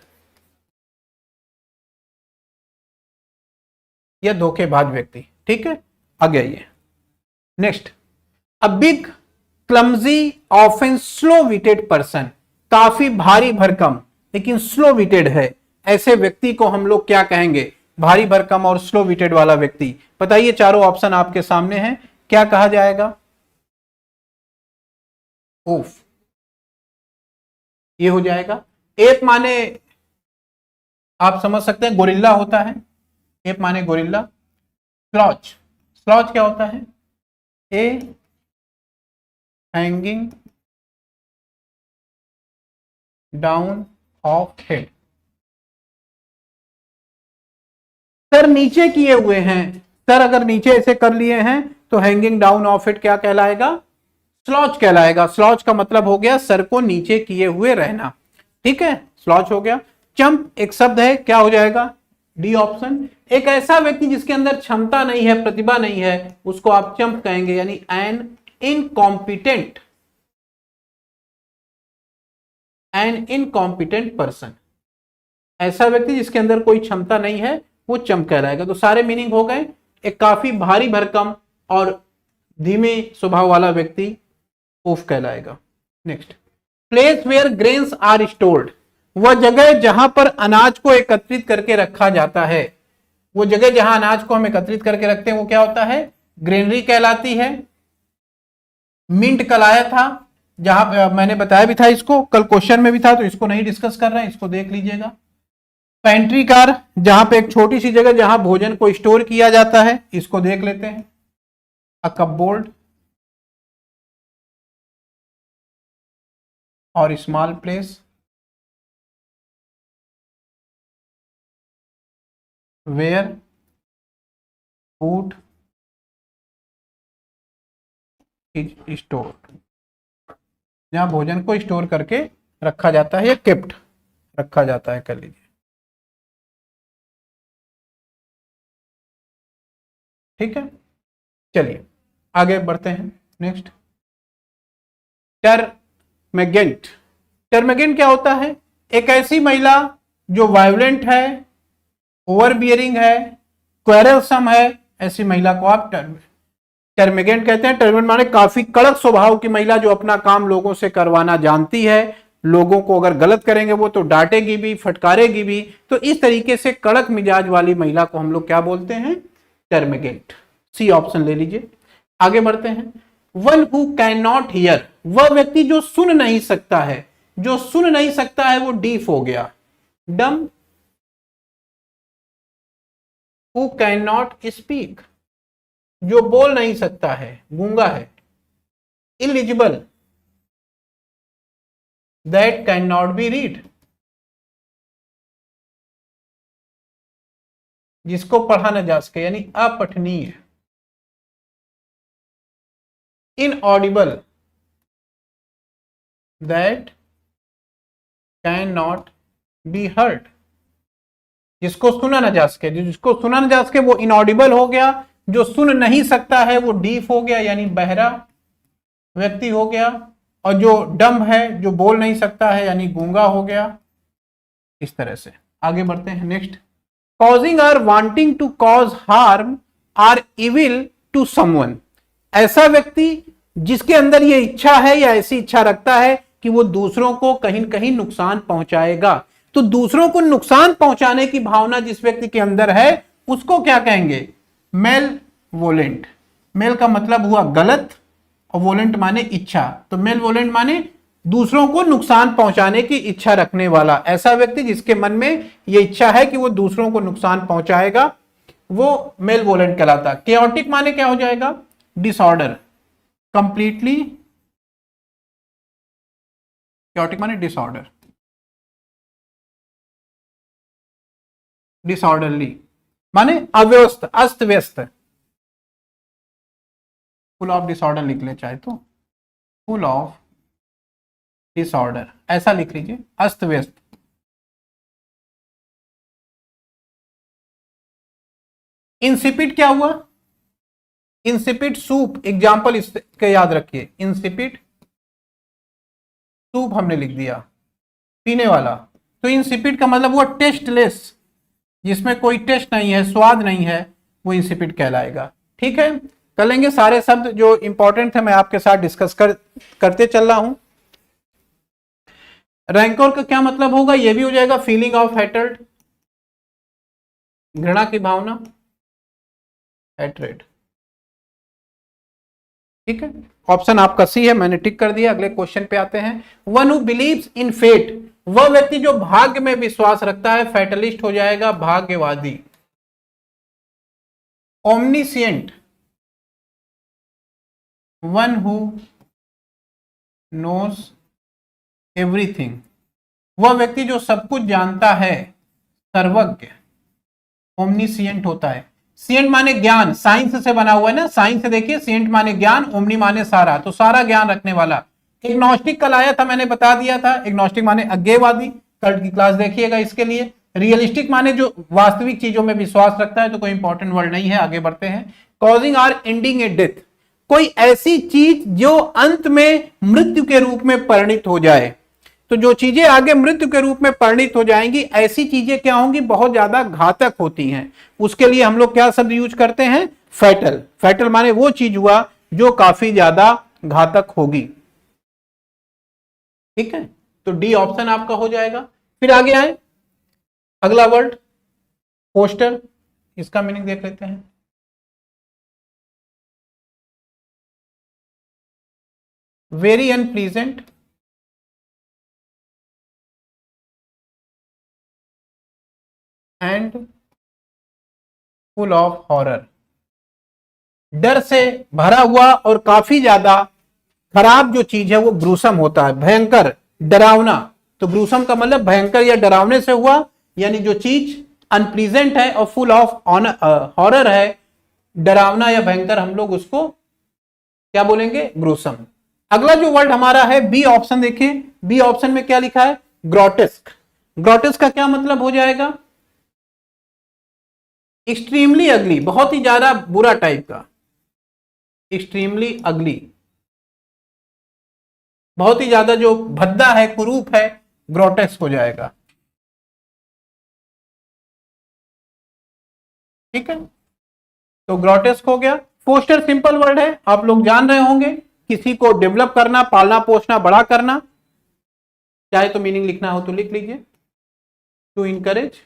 या धोखेबाज व्यक्ति, ठीक है। आगे आइए, next, a big clumsy often slow witted person, काफी भारी भरकम लेकिन स्लो विटेड है, ऐसे व्यक्ति को हम लोग क्या कहेंगे? भारी भरकम और स्लो विटेड वाला व्यक्ति। बताइए, चारों ऑप्शन आपके सामने हैं, क्या कहा जाएगा? ओफ, ये हो जाएगा। एप माने आप समझ सकते हैं गोरिल्ला होता है, एप माने गोरिल्ला। स्लॉच, स्लॉच क्या होता है? A hanging down of head, सर नीचे किए हुए हैं, सर अगर नीचे ऐसे कर लिए हैं तो हैंगिंग डाउन ऑफ हेड क्या कहलाएगा? स्लॉच कहलाएगा। स्लॉच का मतलब हो गया सर को नीचे किए हुए रहना, ठीक है, स्लॉच हो गया। चंप एक शब्द है, क्या हो जाएगा? D option. एक ऐसा व्यक्ति जिसके अंदर क्षमता नहीं है, प्रतिभा नहीं है, उसको आप चंप कहेंगे, यानी an incompetent, an incompetent person, ऐसा व्यक्ति जिसके अंदर कोई क्षमता नहीं है वो चंप कहलाएगा। तो सारे मीनिंग हो गए। एक काफी भारी भरकम और धीमे स्वभाव वाला व्यक्ति ऊफ कहलाएगा। Next, place where grains are stored, वह जगह जहां पर अनाज को एकत्रित करके रखा जाता है, वो जगह जहां अनाज को हम एकत्रित करके रखते हैं वो क्या होता है? ग्रेनरी कहलाती है। मिंट कल आया था, जहां मैंने बताया भी था इसको, कल क्वेश्चन में भी था, तो इसको नहीं डिस्कस कर रहे हैं, इसको देख लीजिएगा। पेंट्री कार, जहां पे एक छोटी सी जगह जहां भोजन को स्टोर किया जाता है, इसको देख लेते हैं। A cupboard or small place where food is store, जहां भोजन को स्टोर करके रखा जाता है या केप्ट रखा जाता है, कर लीजिए, ठीक है। चलिए आगे बढ़ते हैं। नेक्स्ट, टर्मेगेंट, टर्मेगेंट क्या होता है? एक ऐसी महिला जो वायलेंट है, ओवर बियरिंग है, क्वेरलसम है, ऐसी महिला को आप टर्मिगेंट कहते हैं। टर्मिगेंट माने काफी कड़क स्वभाव की महिला जो अपना काम लोगों से करवाना जानती है, लोगों को अगर गलत करेंगे वो तो डांटेगी भी, फटकारेगी भी। तो इस तरीके से कड़क मिजाज वाली महिला को हम लोग क्या बोलते हैं? टर्मिगेंट। सी ऑप्शन ले लीजिए। आगे बढ़ते हैं। One who can not here, वह व्यक्ति जो सुन नहीं सकता है। जो सुन नहीं सकता है वो डीफ हो गया। डम, हु कैन नॉट स्पीक, जो बोल नहीं सकता है, गूंगा है। Illegible, that can not be read, जिसको पढ़ा न जा सके यानी अपठनीय। Inaudible, that can not be heard, जिसको सुना न जा सके। जिसको सुना न जा सके वो इनऑडिबल हो गया। जो सुन नहीं सकता है वो डीफ हो गया यानी बहरा व्यक्ति हो गया। और जो डम है, जो बोल नहीं सकता है, यानी गूंगा हो गया। इस तरह से आगे बढ़ते हैं। Next, causing or wanting to cause harm or evil to someone, ऐसा व्यक्ति जिसके अंदर ये इच्छा है या ऐसी इच्छा रखता है कि वो दूसरों को कहीं न कहीं नुकसान पहुंचाएगा। तो दूसरों को नुकसान पहुंचाने की भावना जिस व्यक्ति के अंदर है उसको क्या कहेंगे? मेल वोलेंट। मेल का मतलब हुआ गलत और वोलेंट माने इच्छा। तो मेल वोलेंट माने दूसरों को नुकसान पहुंचाने की इच्छा रखने वाला। ऐसा व्यक्ति जिसके मन में यह इच्छा है कि वो दूसरों को नुकसान पहुंचाएगा, वो मेल वोलेंट कहलाता। केओटिक माने क्या हो जाएगा? डिसऑर्डर। कंप्लीटली केओटिक माने डिसऑर्डर, डिसऑर्डरली माने अव्यवस्थ, अस्त व्यस्त। फुल ऑफ डिसऑर्डर लिख ले चाहे तो, फुल ऑफ डिसऑर्डर ऐसा लिख लीजिए, अस्त व्यस्त। इंसिपिड क्या हुआ? इंसिपिड सूप, एग्जाम्पल इसके याद रखिए। इंसिपिड सूप हमने लिख दिया, पीने वाला। तो इंसिपिड का मतलब हुआ टेस्टलेस, जिसमें कोई टेस्ट नहीं है, स्वाद नहीं है, वो इंसिपिड कहलाएगा। ठीक है, कर लेंगे। सारे शब्द जो इंपॉर्टेंट थे मैं आपके साथ डिस्कस करते चल रहा हूं। रैंकोर का क्या मतलब होगा? ये भी हो जाएगा फीलिंग ऑफ हेटर्ड, घृणा की भावना, हेट्रेड। ठीक है, ऑप्शन आपका सी है, मैंने टिक कर दिया। अगले क्वेश्चन पे आते हैं। One who believes in fate, वह व्यक्ति जो भाग्य में विश्वास रखता है। फैटलिस्ट हो जाएगा, भाग्यवादी। ओमनिसिएंट, वन हु नोज एवरीथिंग, वह व्यक्ति जो सब कुछ जानता है, सर्वज्ञ। ओमनिसिएंट होता है। सिएंट माने ज्ञान, साइंस से बना हुआ है ना, साइंस से देखिए, सिएंट माने ज्ञान, ओमनी माने सारा, तो सारा ज्ञान रखने वाला। एग्नोस्टिक कल आया था, मैंने बता दिया था। एग्नोस्टिक माने अज्ञेयवादी, कल की क्लास देखिएगा इसके लिए। रियलिस्टिक माने जो वास्तविक चीजों में विश्वास रखता है, तो कोई इंपॉर्टेंट वर्ड नहीं है। आगे बढ़ते हैं। Causing or ending a death, कोई ऐसी चीज जो अंत में मृत्यु के रूप में परिणित हो जाए। तो जो चीजें आगे मृत्यु के रूप में परिणित हो जाएंगी, ऐसी चीजें क्या होंगी? बहुत ज्यादा घातक होती हैं। उसके लिए हम लोग क्या शब्द यूज करते हैं? फैटल। फैटल माने वो चीज हुआ जो काफी ज्यादा घातक होगी। ठीक है, तो डी ऑप्शन आपका हो जाएगा। फिर आगे आए, अगला वर्ड पोस्टर, इसका मीनिंग देख लेते हैं। Very unpleasant, and full of horror, डर से भरा हुआ और काफी ज्यादा खराब जो चीज है वो ग्रूसम होता है, भयंकर, डरावना। तो ग्रूसम का मतलब भयंकर या डरावने से हुआ, यानी जो चीज अनप्लीजेंट है और फुल ऑफ हॉरर है, डरावना या भयंकर, हम लोग उसको क्या बोलेंगे? ग्रूसम। अगला जो वर्ड हमारा है बी ऑप्शन, देखिए बी ऑप्शन में क्या लिखा है? ग्रोटेस्क। ग्रोटेस्क का क्या मतलब हो जाएगा? एक्सट्रीमली अगली, बहुत ही ज्यादा बुरा टाइप का। एक्सट्रीमली अगली, बहुत ही ज्यादा जो भद्दा है, कुरूप है, ग्रोटेस्क हो जाएगा। ठीक है, तो ग्रोटेस्क हो गया। फोस्टर सिंपल वर्ड है, आप लोग जान रहे होंगे, किसी को डेवलप करना, पालना पोसना, बड़ा करना। चाहे तो मीनिंग लिखना हो तो लिख लीजिए, टू इनकरेज,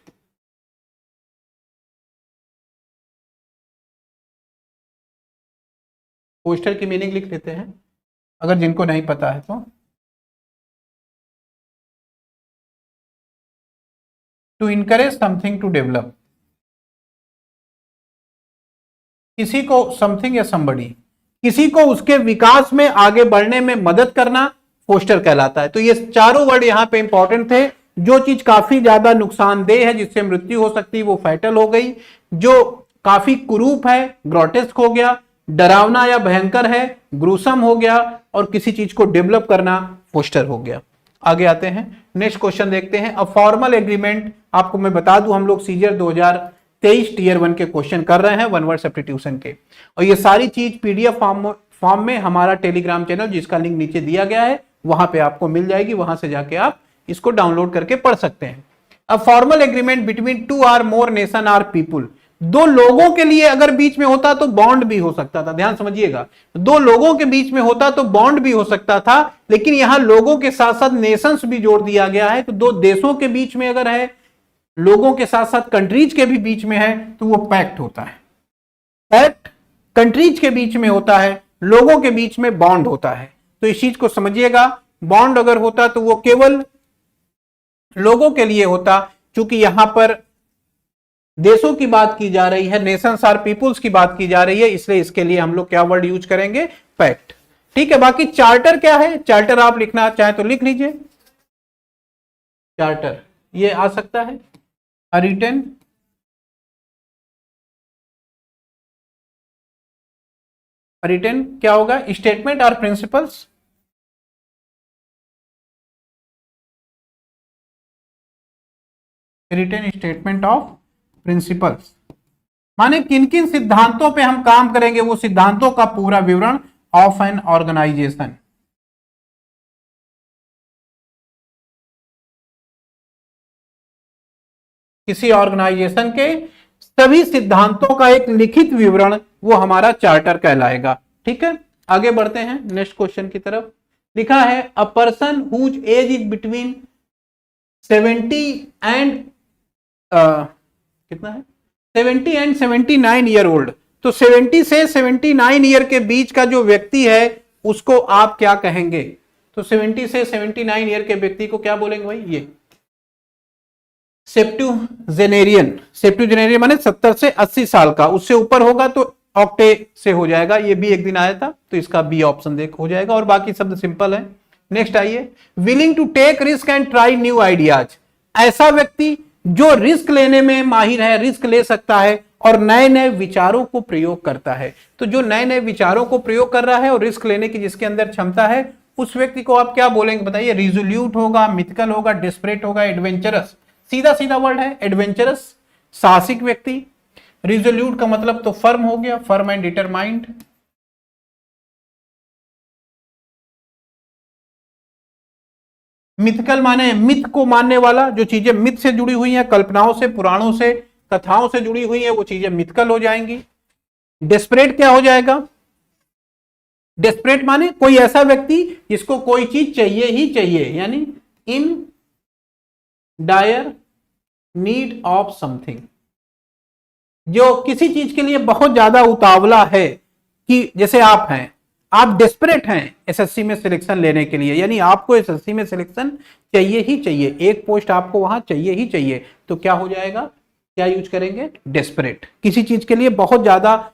पोस्टर की मीनिंग लिख लेते हैं अगर जिनको नहीं पता है तो। To encourage something to develop, किसी को समथिंग या समबडी, किसी को उसके विकास में आगे बढ़ने में मदद करना फोस्टर कहलाता है। तो ये चारों वर्ड यहां पे इंपॉर्टेंट थे। जो चीज काफी ज्यादा नुकसानदेह है, जिससे मृत्यु हो सकती है, वो फैटल हो गई। जो काफी कुरूप है, ग्रोटेस्क हो गया। डरावना या भयंकर है, ग्रूसम हो गया। और किसी चीज को डेवलप करना फोस्टर हो गया। आगे आते हैं, नेक्स्ट क्वेश्चन देखते हैं। अ फॉर्मल एग्रीमेंट, आपको मैं बता दूं, हम लोग सीजर 2023 टीयर 1 के क्वेश्चन कर रहे हैं, वन वर्ड सब्स्टिट्यूशन के। और ये सारी चीज पीडीएफ फॉर्म में हमारा टेलीग्राम चैनल, जिसका लिंक नीचे दिया गया है, वहां पे आपको मिल जाएगी। वहां से जाके आप इसको डाउनलोड करके पढ़ सकते हैं। A formal agreement between two or more nation or people, दो लोगों के लिए अगर बीच में होता तो बॉन्ड भी हो सकता था। ध्यान समझिएगा, दो लोगों के बीच में होता तो बॉन्ड भी हो सकता था, लेकिन यहां लोगों के साथ साथ नेशंस भी जोड़ दिया गया है। तो दो देशों के बीच में अगर है, लोगों के साथ साथ कंट्रीज के भी बीच में है, तो वो पैक्ट होता है। पैक्ट कंट्रीज के बीच में होता है, लोगों के बीच में बॉन्ड होता है। तो इस चीज को समझिएगा, बॉन्ड अगर होता तो वो केवल लोगों के लिए होता, क्योंकि यहां पर देशों की बात की जा रही है, नेशंस आर पीपुल्स की बात की जा रही है, इसलिए इसके लिए हम लोग क्या वर्ड यूज करेंगे, पैक्ट। ठीक है, बाकी चार्टर क्या है, चार्टर आप लिखना चाहे तो लिख लीजिए। चार्टर ये आ सकता है, रिटन रिटन क्या होगा, स्टेटमेंट और principles. Written statement of principles माने किन किन सिद्धांतों पे हम काम करेंगे, वो सिद्धांतों का पूरा विवरण ऑफ एन ऑर्गेनाइजेशन। किसी ऑर्गेनाइजेशन के सभी सिद्धांतों का एक लिखित विवरण, वो हमारा चार्टर कहलाएगा। ठीक है, आगे बढ़ते हैं नेक्स्ट क्वेश्चन की तरफ। लिखा है a person whose age is between 70 and कितना है, 70 एंड 79 ईयर ओल्ड। तो 70 से 79 ईयर के बीच का जो व्यक्ति है, उसको आप क्या कहेंगे। तो 70 से 79 ईयर के व्यक्ति को क्या बोलेंगे भाई, ये सेप्टुजेनेरियन। सेप्टुजेनेरियन माने 70 से 80 साल का, उससे ऊपर होगा तो ऑक्टे से हो जाएगा। ये भी एक दिन आया था, तो इसका बी ऑप्शन देख हो जाएगा, और बाकी शब्द सिंपल है। नेक्स्ट आइए, willing to take risk and try new ideas. ऐसा व्यक्ति जो रिस्क लेने में माहिर है, रिस्क ले सकता है और नए नए विचारों को प्रयोग करता है। तो जो नए नए विचारों को प्रयोग कर रहा है और रिस्क लेने की जिसके अंदर क्षमता है, उस व्यक्ति को आप क्या बोलेंगे बताइए। रिजोल्यूट होगा, मिथिकल होगा, डेस्परेट होगा, एडवेंचरस। सीधा सीधा वर्ड है एडवेंचरस, साहसिक व्यक्ति। रिजोल्यूट का मतलब तो फर्म हो गया, फर्म एंड डिटरमाइंड। मिथिकल माने मिथ को मानने वाला, जो चीजें मिथ से जुड़ी हुई हैं, कल्पनाओं से, पुराणों से, कथाओं से जुड़ी हुई है, वो चीजें मिथिकल हो जाएंगी। डेस्परेट क्या हो जाएगा, डेस्परेट माने कोई ऐसा व्यक्ति जिसको कोई चीज चाहिए ही चाहिए, यानी in dire need of something, जो किसी चीज के लिए बहुत ज्यादा उतावला है। कि जैसे आप हैं, आप डेस्परेट हैं एसएससी में सिलेक्शन लेने के लिए, यानी आपको एसएससी में सिलेक्शन चाहिए ही चाहिए, एक पोस्ट आपको वहां चाहिए ही चाहिए। तो क्या हो जाएगा, क्या यूज करेंगे, डेस्परेट। किसी चीज के लिए बहुत ज्यादा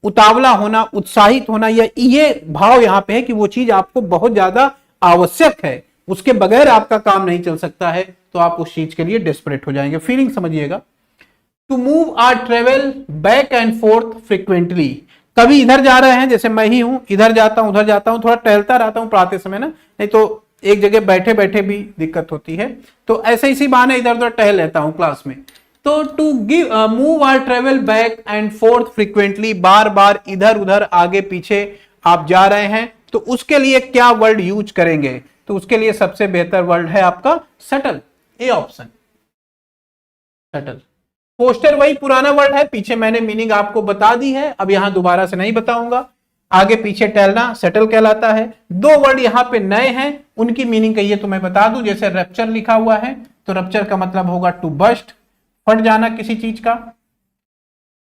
उतावला होना, उत्साहित होना, या ये भाव यहां पे है कि वो चीज आपको बहुत ज्यादा आवश्यक है, उसके बगैर आपका काम नहीं चल सकता है, तो आप उस चीज के लिए डेस्परेट हो जाएंगे। फीलिंग समझिएगा। To move or travel back and forth frequently, कभी इधर जा रहे हैं, जैसे मैं ही हूं, इधर जाता हूं उधर जाता हूं, थोड़ा टहलता रहता हूं पढ़ाते समय ना, नहीं तो एक जगह बैठे बैठे भी दिक्कत होती है, तो ऐसे इसी बहाने इधर उधर टहल लेता हूं क्लास में। तो to give move or travel back and forth frequently, बार बार इधर उधर आगे पीछे आप जा रहे हैं, तो उसके लिए क्या वर्ड यूज करेंगे। तो उसके लिए सबसे बेहतर वर्ड है आपका subtle, A option, subtle. Poster वही पुराना वर्ड है, पीछे मैंने मीनिंग आपको बता दी है, अब यहां दोबारा से नहीं बताऊंगा। आगे पीछे टहलना सेटल कहलाता है। दो वर्ड यहां पे नए हैं, उनकी मीनिंग कहिए तो मैं बता दूं। जैसे रप्चर लिखा हुआ है, तो रप्चर का मतलब होगा टू बस्ट, फट जाना किसी चीज का,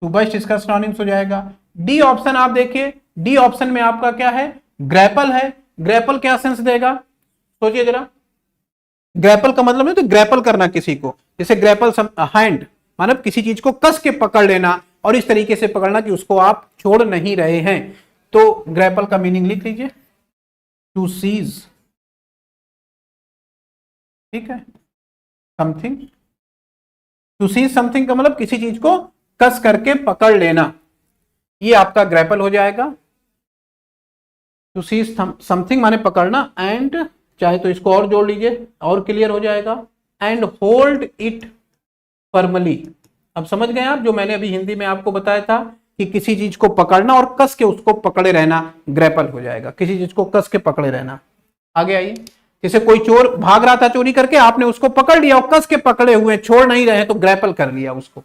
टू बस्ट इसका सिनोनिम्स हो जाएगा। डी ऑप्शन आप देखिए, डी ऑप्शन में आपका क्या है, ग्रैपल है। ग्रैपल क्या सेंस देगा, सोचिए जरा। ग्रैपल का मतलब है तो ग्रैपल करना किसी को, जैसे ग्रैपल हैंड मतलब किसी चीज को कस के पकड़ लेना और इस तरीके से पकड़ना कि उसको आप छोड़ नहीं रहे हैं। तो ग्रैपल का मीनिंग लिख लीजिए, टू सीज, ठीक है, समथिंग। टू सीज समथिंग का मतलब किसी चीज को कस करके पकड़ लेना, ये आपका ग्रैपल हो जाएगा। टू सीज समथिंग माने पकड़ना, एंड चाहे तो इसको और जोड़ लीजिए और क्लियर हो जाएगा, एंड होल्ड इट फर्मली। अब समझ गए आप, जो मैंने अभी हिंदी में आपको बताया था कि किसी चीज को पकड़ना और कस के उसको पकड़े रहना, ग्रैपल हो जाएगा, किसी चीज को कस के पकड़े रहना। आगे आइए, जैसे कोई चोर भाग रहा था चोरी करके, आपने उसको पकड़ लिया और कस के पकड़े हुए छोड़ नहीं रहे, तो ग्रैपल कर लिया उसको।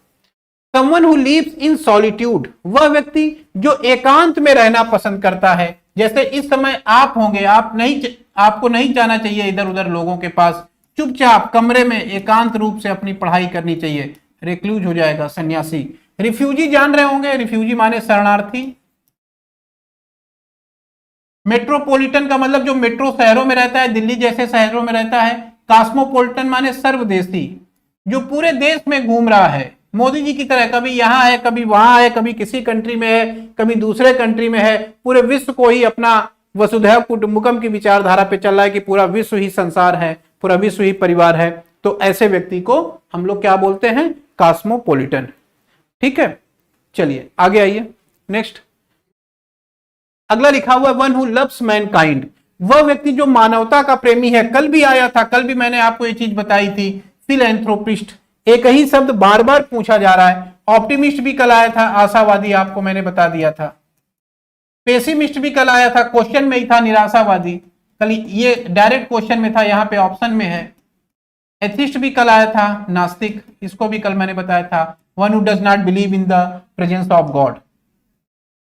Someone who lives in solitude, वह व्यक्ति जो एकांत में रहना पसंद करता है। जैसे इस समय आप होंगे, आपको नहीं जाना चाहिए इधर उधर लोगों के पास, चुपचाप कमरे में एकांत रूप से अपनी पढ़ाई करनी चाहिए, रिक्लूज हो जाएगा, सन्यासी। रिफ्यूजी जान रहे होंगे, रिफ्यूजी माने शरणार्थी। मेट्रोपॉलिटन का मतलब जो मेट्रो शहरों में रहता है, दिल्ली जैसे शहरों में रहता है। कॉस्मोपॉलिटन माने सर्वदेशी, जो पूरे देश में घूम रहा है, मोदी जी की तरह, कभी यहां है कभी वहां है, कभी किसी कंट्री में है कभी दूसरे कंट्री में है, पूरे विश्व को ही अपना वसुधैव कुटुंबकम की विचारधारा पे चल रहा है कि पूरा विश्व ही संसार है, पूरा विश्व ही परिवार है। तो ऐसे व्यक्ति को हम लोग क्या बोलते हैं, कॉस्मोपॉलिटन। ठीक है, चलिए आगे आइए, नेक्स्ट। अगला लिखा हुआ है वन हु लव्स मैनकाइंड, वह व्यक्ति जो मानवता का प्रेमी है। कल भी आया था, कल भी मैंने आपको ये चीज बताई थी, फिलैंथ्रोपिस्ट। एक ही शब्द बार बार पूछा जा रहा है। ऑप्टिमिस्ट भी कल आया था, आशावादी, आपको मैंने बता दिया था। पेसिमिस्ट भी कल आया था, क्वेश्चन में ही था, निराशावादी। कल ये डायरेक्ट क्वेश्चन में था, यहां पे ऑप्शन में है। एथिस्ट भी कल आया था, नास्तिक, इसको भी कल मैंने बताया था। One who does not believe in the presence of God.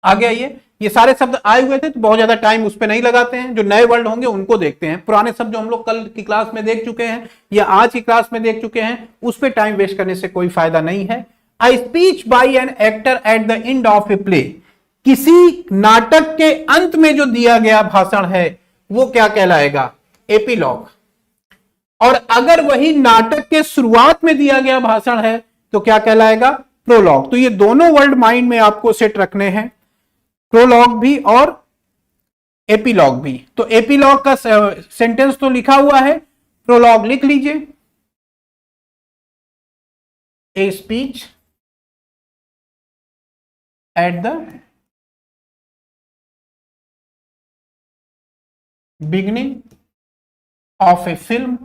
आगे आइए, ये सारे शब्द आए हुए थे तो बहुत ज्यादा टाइम उस पर नहीं लगाते हैं, जो नए वर्ड होंगे उनको देखते हैं। पुराने शब्द जो हम लोग कल की क्लास में देख चुके हैं या आज की क्लास में देख चुके हैं, उस पर टाइम वेस्ट करने से कोई फायदा नहीं है। A speech bye an actor at the end of a play, किसी नाटक के अंत में जो दिया गया भाषण है वो क्या कहलाएगा, एपिलॉग। और अगर वही नाटक के शुरुआत में दिया गया भाषण है तो क्या कहलाएगा, प्रोलॉग। तो ये दोनों वर्ड माइंड में आपको सेट रखने हैं, प्रोलॉग भी और एपिलॉग भी। तो एपिलॉग का सेंटेंस तो लिखा हुआ है, प्रोलॉग लिख लीजिए। A speech at the beginning of A film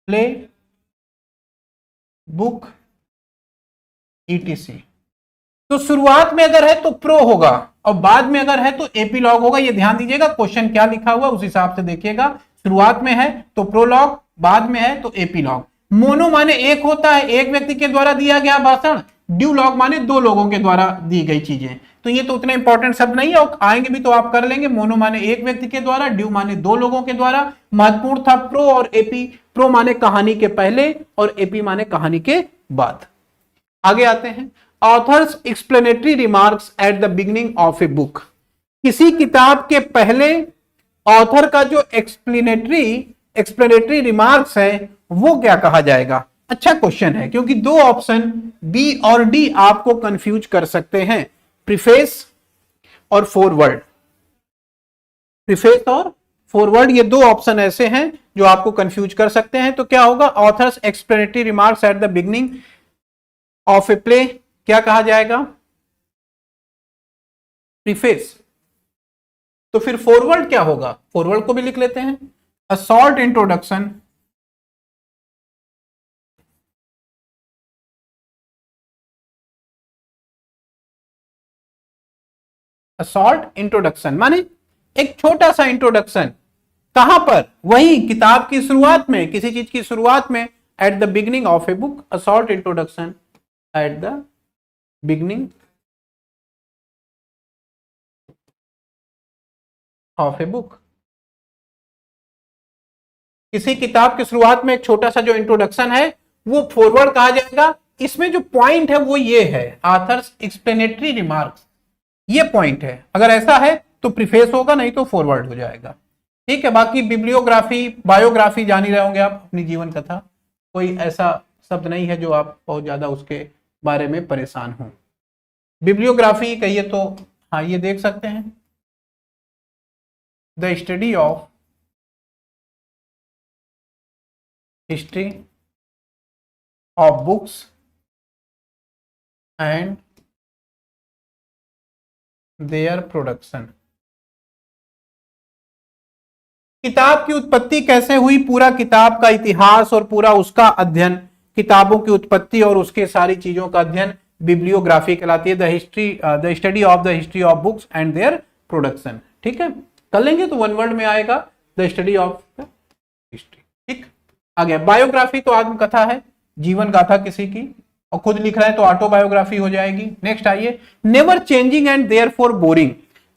play, book, etc. तो शुरुआत में अगर है तो प्रो होगा और बाद में अगर है तो एपिलॉग होगा। ये ध्यान दीजिएगा, क्वेश्चन क्या लिखा हुआ उस हिसाब से देखिएगा। शुरुआत में है तो प्रोलॉग, बाद में है तो एपिलॉग। मोनो माने एक होता है, एक व्यक्ति के द्वारा दिया गया भाषण। ड्यूलॉग माने दो लोगों के द्वारा दी गई चीजें। तो ये तो उतने इंपॉर्टेंट शब्द नहीं है, और आएंगे भी तो आप कर लेंगे। मोनो माने एक व्यक्ति के द्वारा, ड्यू माने दो लोगों के द्वारा। महत्वपूर्ण था प्रो और एपी। प्रो माने कहानी के पहले और एपी माने कहानी के बाद। आगे आते हैं, authors explanatory remarks at the beginning of a book. किसी किताब के पहले ऑथर का जो एक्सप्लेनेटरी रिमार्क्स है वो क्या कहा जाएगा। अच्छा क्वेश्चन है, क्योंकि दो ऑप्शन बी और डी आपको कंफ्यूज कर सकते हैं, प्रीफेस और फॉरवर्ड। प्रीफेस और फॉरवर्ड, ये दो ऑप्शन ऐसे हैं जो आपको कंफ्यूज कर सकते हैं। तो क्या होगा, authors explanatory remarks at the beginning of a play क्या कहा जाएगा, प्रीफेस। तो फिर फॉरवर्ड क्या होगा, फॉरवर्ड को भी लिख लेते हैं। अ शॉर्ट इंट्रोडक्शन माने एक छोटा सा इंट्रोडक्शन, कहां पर? वही किताब की शुरुआत में, किसी चीज की शुरुआत में, at the beginning of a book a short introduction at the beginning of a book. किसी किताब की शुरुआत में एक छोटा सा जो इंट्रोडक्शन है वो फॉरवर्ड कहा जाएगा। इसमें जो पॉइंट है वो ये है, आथर्स एक्सप्लेनेटरी रिमार्क्स, ये पॉइंट है। अगर ऐसा है तो प्रीफेस होगा, नहीं तो फॉरवर्ड हो जाएगा। ठीक है, बाकी बिब्लियोग्राफी, बायोग्राफी जान ही रहे होंगे आप, अपनी जीवन कथा, कोई ऐसा शब्द नहीं है जो आप बहुत ज्यादा उसके बारे में परेशान हो। बिब्लियोग्राफी कहिए तो हाँ, ये देख सकते हैं, the study of history of books and their production. किताब की उत्पत्ति कैसे हुई, पूरा किताब का इतिहास और पूरा उसका अध्ययन, किताबों की उत्पत्ति और उसके सारी चीजों का अध्ययन बिब्लियोग्राफी कहलाती है। The study of the history of books and their production. ठीक है, कर लेंगे तो वन वर्ड में आएगा, the study of the history. ठीक, आ गया। बायोग्राफी तो आत्मकथा है, जीवन गाथा किसी की, और खुद लिख रहे हैं तो ऑटोबायोग्राफी हो जाएगी। नेक्स्ट आइए, never changing and therefore boring.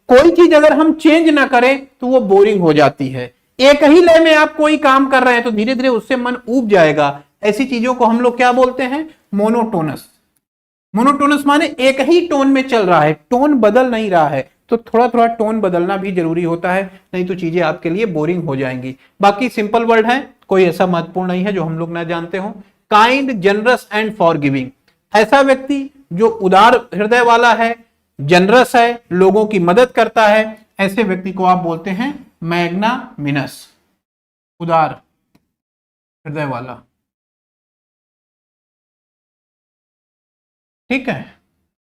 कोई चीज अगर हम चेंज ना करें तो वो बोरिंग हो जाती है। एक ही लय में आप कोई काम कर रहे हैं तो धीरे धीरे उससे मन ऊब जाएगा। ऐसी चीजों को हम लोग क्या बोलते हैं? मोनोटोनस। मोनोटोनस माने एक ही टोन में चल रहा है, टोन बदल नहीं रहा है। तो थोड़ा थोड़ा टोन बदलना भी जरूरी होता है, नहीं तो चीजें आपके लिए बोरिंग हो जाएंगी। बाकी सिंपल वर्ड है, कोई ऐसा महत्वपूर्ण नहीं है जो हम लोग ना जानते हो। Kind, generous and forgiving. ऐसा व्यक्ति जो उदार हृदय वाला है, जनरस है, लोगों की मदद करता है, ऐसे व्यक्ति को आप बोलते हैं मैग्नामिनस, उदार हृदय वाला। ठीक है,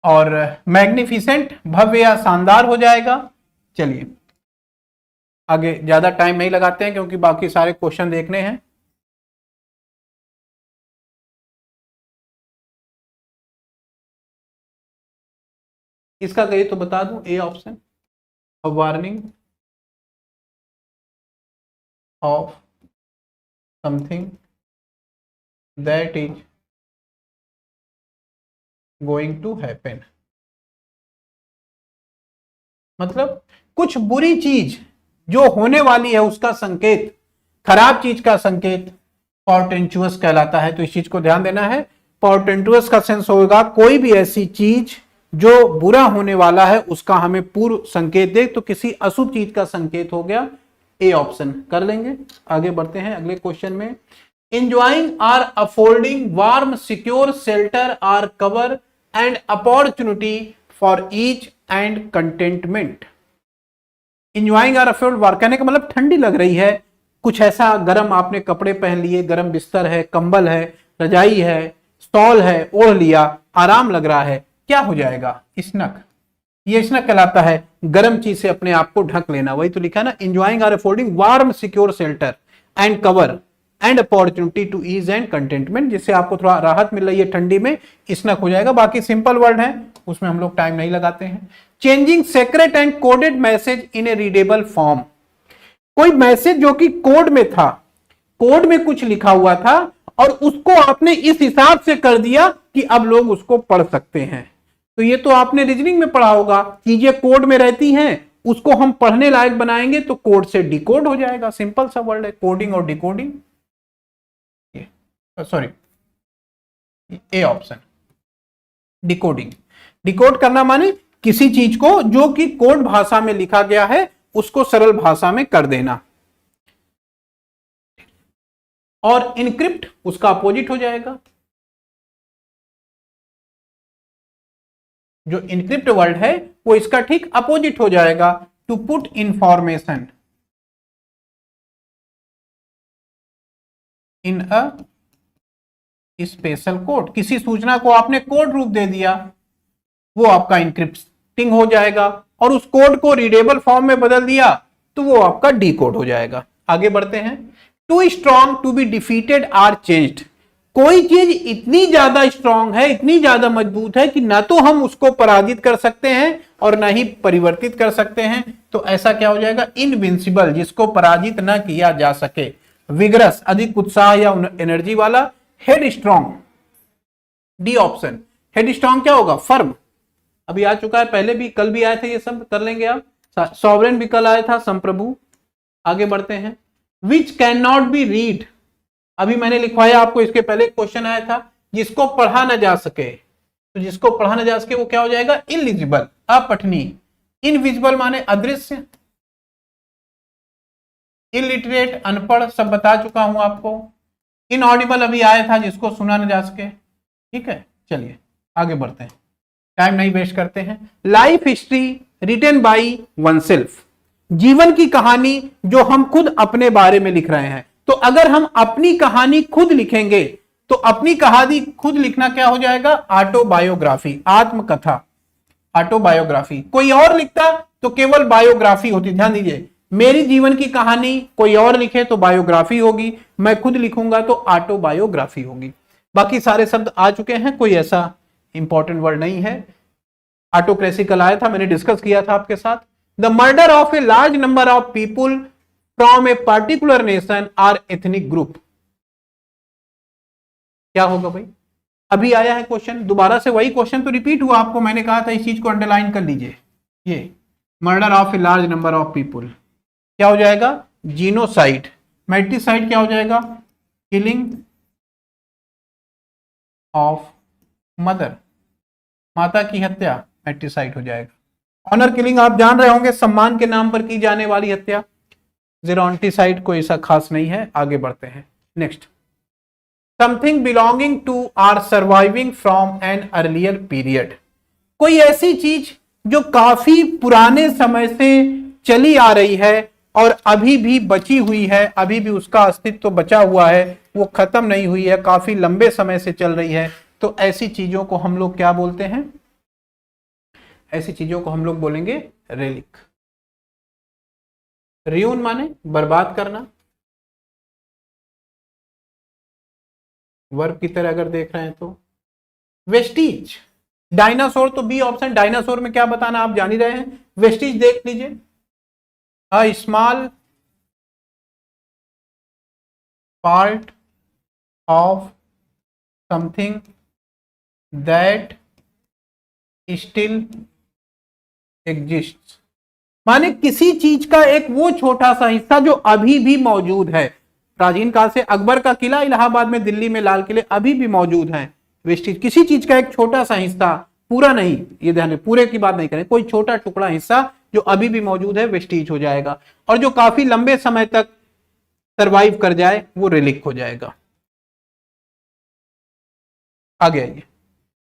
और मैग्निफिसेंट, भव्य या शानदार हो जाएगा। चलिए आगे, ज्यादा टाइम नहीं लगाते हैं क्योंकि बाकी सारे क्वेश्चन देखने हैं। इसका कहिए तो बता दूं, a option, a warning of something that is going to happen. मतलब कुछ बुरी चीज जो होने वाली है उसका संकेत, खराब चीज का संकेत पोर्टेंचुअस कहलाता है। तो इस चीज को ध्यान देना है। पोर्टेंचुअस का सेंस होगा कोई भी ऐसी चीज जो बुरा होने वाला है उसका हमें पूर्व संकेत दे, तो किसी अशुभ चीज का संकेत हो गया, ए ऑप्शन कर लेंगे। आगे बढ़ते हैं अगले क्वेश्चन में। enjoying or affording warm secure shelter or cover and opportunity for each and contentment। enjoying or afford war कहने का मतलब ठंडी लग रही है, कुछ ऐसा गर्म आपने कपड़े पहन लिए, गर्म बिस्तर है, कंबल है, रजाई है, स्टॉल है, ओढ़ लिया, आराम लग रहा है, क्या हो जाएगा? स्नक। ये स्नक कहलाता है गर्म चीज से अपने आप को ढक लेना। वही तो लिखा है ना, enjoying or affording warm secure shelter and cover and opportunity to ease and contentment, जिससे आपको थोड़ा राहत मिल रही है ठंडी में, स्नक हो जाएगा। बाकी सिंपल वर्ड है, उसमें हम लोग टाइम नहीं लगाते हैं। Changing secret and coded message in a readable form. कोई मैसेज जो कि कोड में था, कोड में कुछ लिखा हुआ था और उसको आपने इस हिसाब से कर दिया कि अब लोग उसको पढ़ सकते हैं। तो ये तो आपने रीजनिंग में पढ़ा होगा, चीजें कोड में रहती हैं, उसको हम पढ़ने लायक बनाएंगे तो कोड से डिकोड हो जाएगा। सिंपल सा वर्ड है, कोडिंग और decoding. Sorry, A option, decoding. Decode करना माने किसी चीज को जो कि कोड भाषा में लिखा गया है उसको सरल भाषा में कर देना। और इनक्रिप्ट उसका अपोजिट हो जाएगा। जो इनक्रिप्ट वर्ड है वो इसका ठीक अपोजिट हो जाएगा, to put information in a special code. किसी सूचना को आपने कोड रूप दे दिया, वो आपका इंक्रिप्टिंग हो जाएगा, और उस कोड को रीडेबल फॉर्म में बदल दिया तो वो आपका डी कोड हो जाएगा। आगे बढ़ते हैं। Too strong to be defeated or changed. कोई चीज इतनी ज्यादा स्ट्रांग है, इतनी ज्यादा मजबूत है कि ना तो हम उसको पराजित कर सकते हैं और ना ही परिवर्तित कर सकते हैं, तो ऐसा क्या हो जाएगा, इनविंसिबल, जिसको पराजित ना किया जा सके। विगरस, अधिक उत्साह या एनर्जी वाला। Head strong, D option. Head strong क्या होगा, फर्म, अभी आ चुका है, पहले भी, कल भी आए थे, ये सब कर लेंगे आप। सॉवरेन भी कल आया था, संप्रभु। आगे बढ़ते हैं। Which can not be read, अभी मैंने लिखवाया आपको, इसके पहले क्वेश्चन आया था, जिसको पढ़ा ना जा सके, तो जिसको पढ़ा ना जा सके वो क्या हो जाएगा, इलिजिबल, अपठनीय। इनविजिबल माने अदृश्य। इलिटरेट, अनपढ़, सब बता चुका हूं आपको। इनऑडिबल अभी आया था, जिसको सुना ना जा सके। ठीक है, चलिए आगे बढ़ते हैं, टाइम नहीं वेस्ट करते हैं। Life history written by oneself, जीवन की कहानी जो हम खुद अपने बारे में लिख रहे हैं। तो अगर हम अपनी कहानी खुद लिखेंगे तो अपनी कहानी खुद लिखना क्या हो जाएगा, ऑटोबायोग्राफी, आत्मकथा, ऑटोबायोग्राफी। कोई और लिखता तो केवल बायोग्राफी होती। ध्यान दीजिए, मेरी जीवन की कहानी कोई और लिखे तो बायोग्राफी होगी, मैं खुद लिखूंगा तो ऑटोबायोग्राफी होगी। बाकी सारे शब्द आ चुके हैं, कोई ऐसा इंपॉर्टेंट वर्ड नहीं है। ऑटोक्रेसी कल आया था, मैंने डिस्कस किया था आपके साथ। The murder of a large number of people from a particular nation or ethnic group, क्या होगा भाई, अभी आया है क्वेश्चन, दोबारा से वही क्वेश्चन तो रिपीट हुआ, आपको मैंने कहा था इस चीज को अंडरलाइन कर लीजिए। ये murder of a large number of people क्या हो जाएगा, जीनोसाइड। मैट्रिसाइड क्या हो जाएगा, किलिंग ऑफ मदर, माता की हत्या, मैट्रिसाइड हो जाएगा। ऑनर किलिंग आप जान रहे होंगे, सम्मान के नाम पर की जाने वाली हत्या। जेरोंटिसाइड कोई ऐसा खास नहीं है। आगे बढ़ते हैं, next. Something belonging to or surviving from an earlier period, कोई ऐसी चीज जो काफी पुराने समय से चली आ रही है और अभी भी बची हुई है, अभी भी उसका अस्तित्व तो बचा हुआ है, वो खत्म नहीं हुई है, काफी लंबे समय से चल रही है, तो ऐसी चीजों को हम लोग क्या बोलते हैं, ऐसी चीजों को हम लोग बोलेंगे रेलिक। रियून माने बर्बाद करना, वर्ब की तरह अगर देख रहे हैं तो। वेस्टीज, डायनासोर तो बी ऑप्शन, डायनासोर में क्या बताना आप जान ही रहे हैं। वेस्टीज देख लीजिए, a small part of something that still exist, माने किसी चीज का एक वो छोटा सा हिस्सा जो अभी भी मौजूद है। प्राचीन काल से अकबर का किला इलाहाबाद में, दिल्ली में लाल किले अभी भी मौजूद हैं। वेस्टीज किसी चीज का एक छोटा सा हिस्सा, पूरा नहीं, ये ध्यान रखें, पूरे की बात नहीं करें, कोई छोटा टुकड़ा हिस्सा जो अभी भी मौजूद है, वेस्टीज हो जाएगा। और जो काफी लंबे समय तक सरवाइव कर जाए वो रिलिक हो जाएगा। आगे आइए।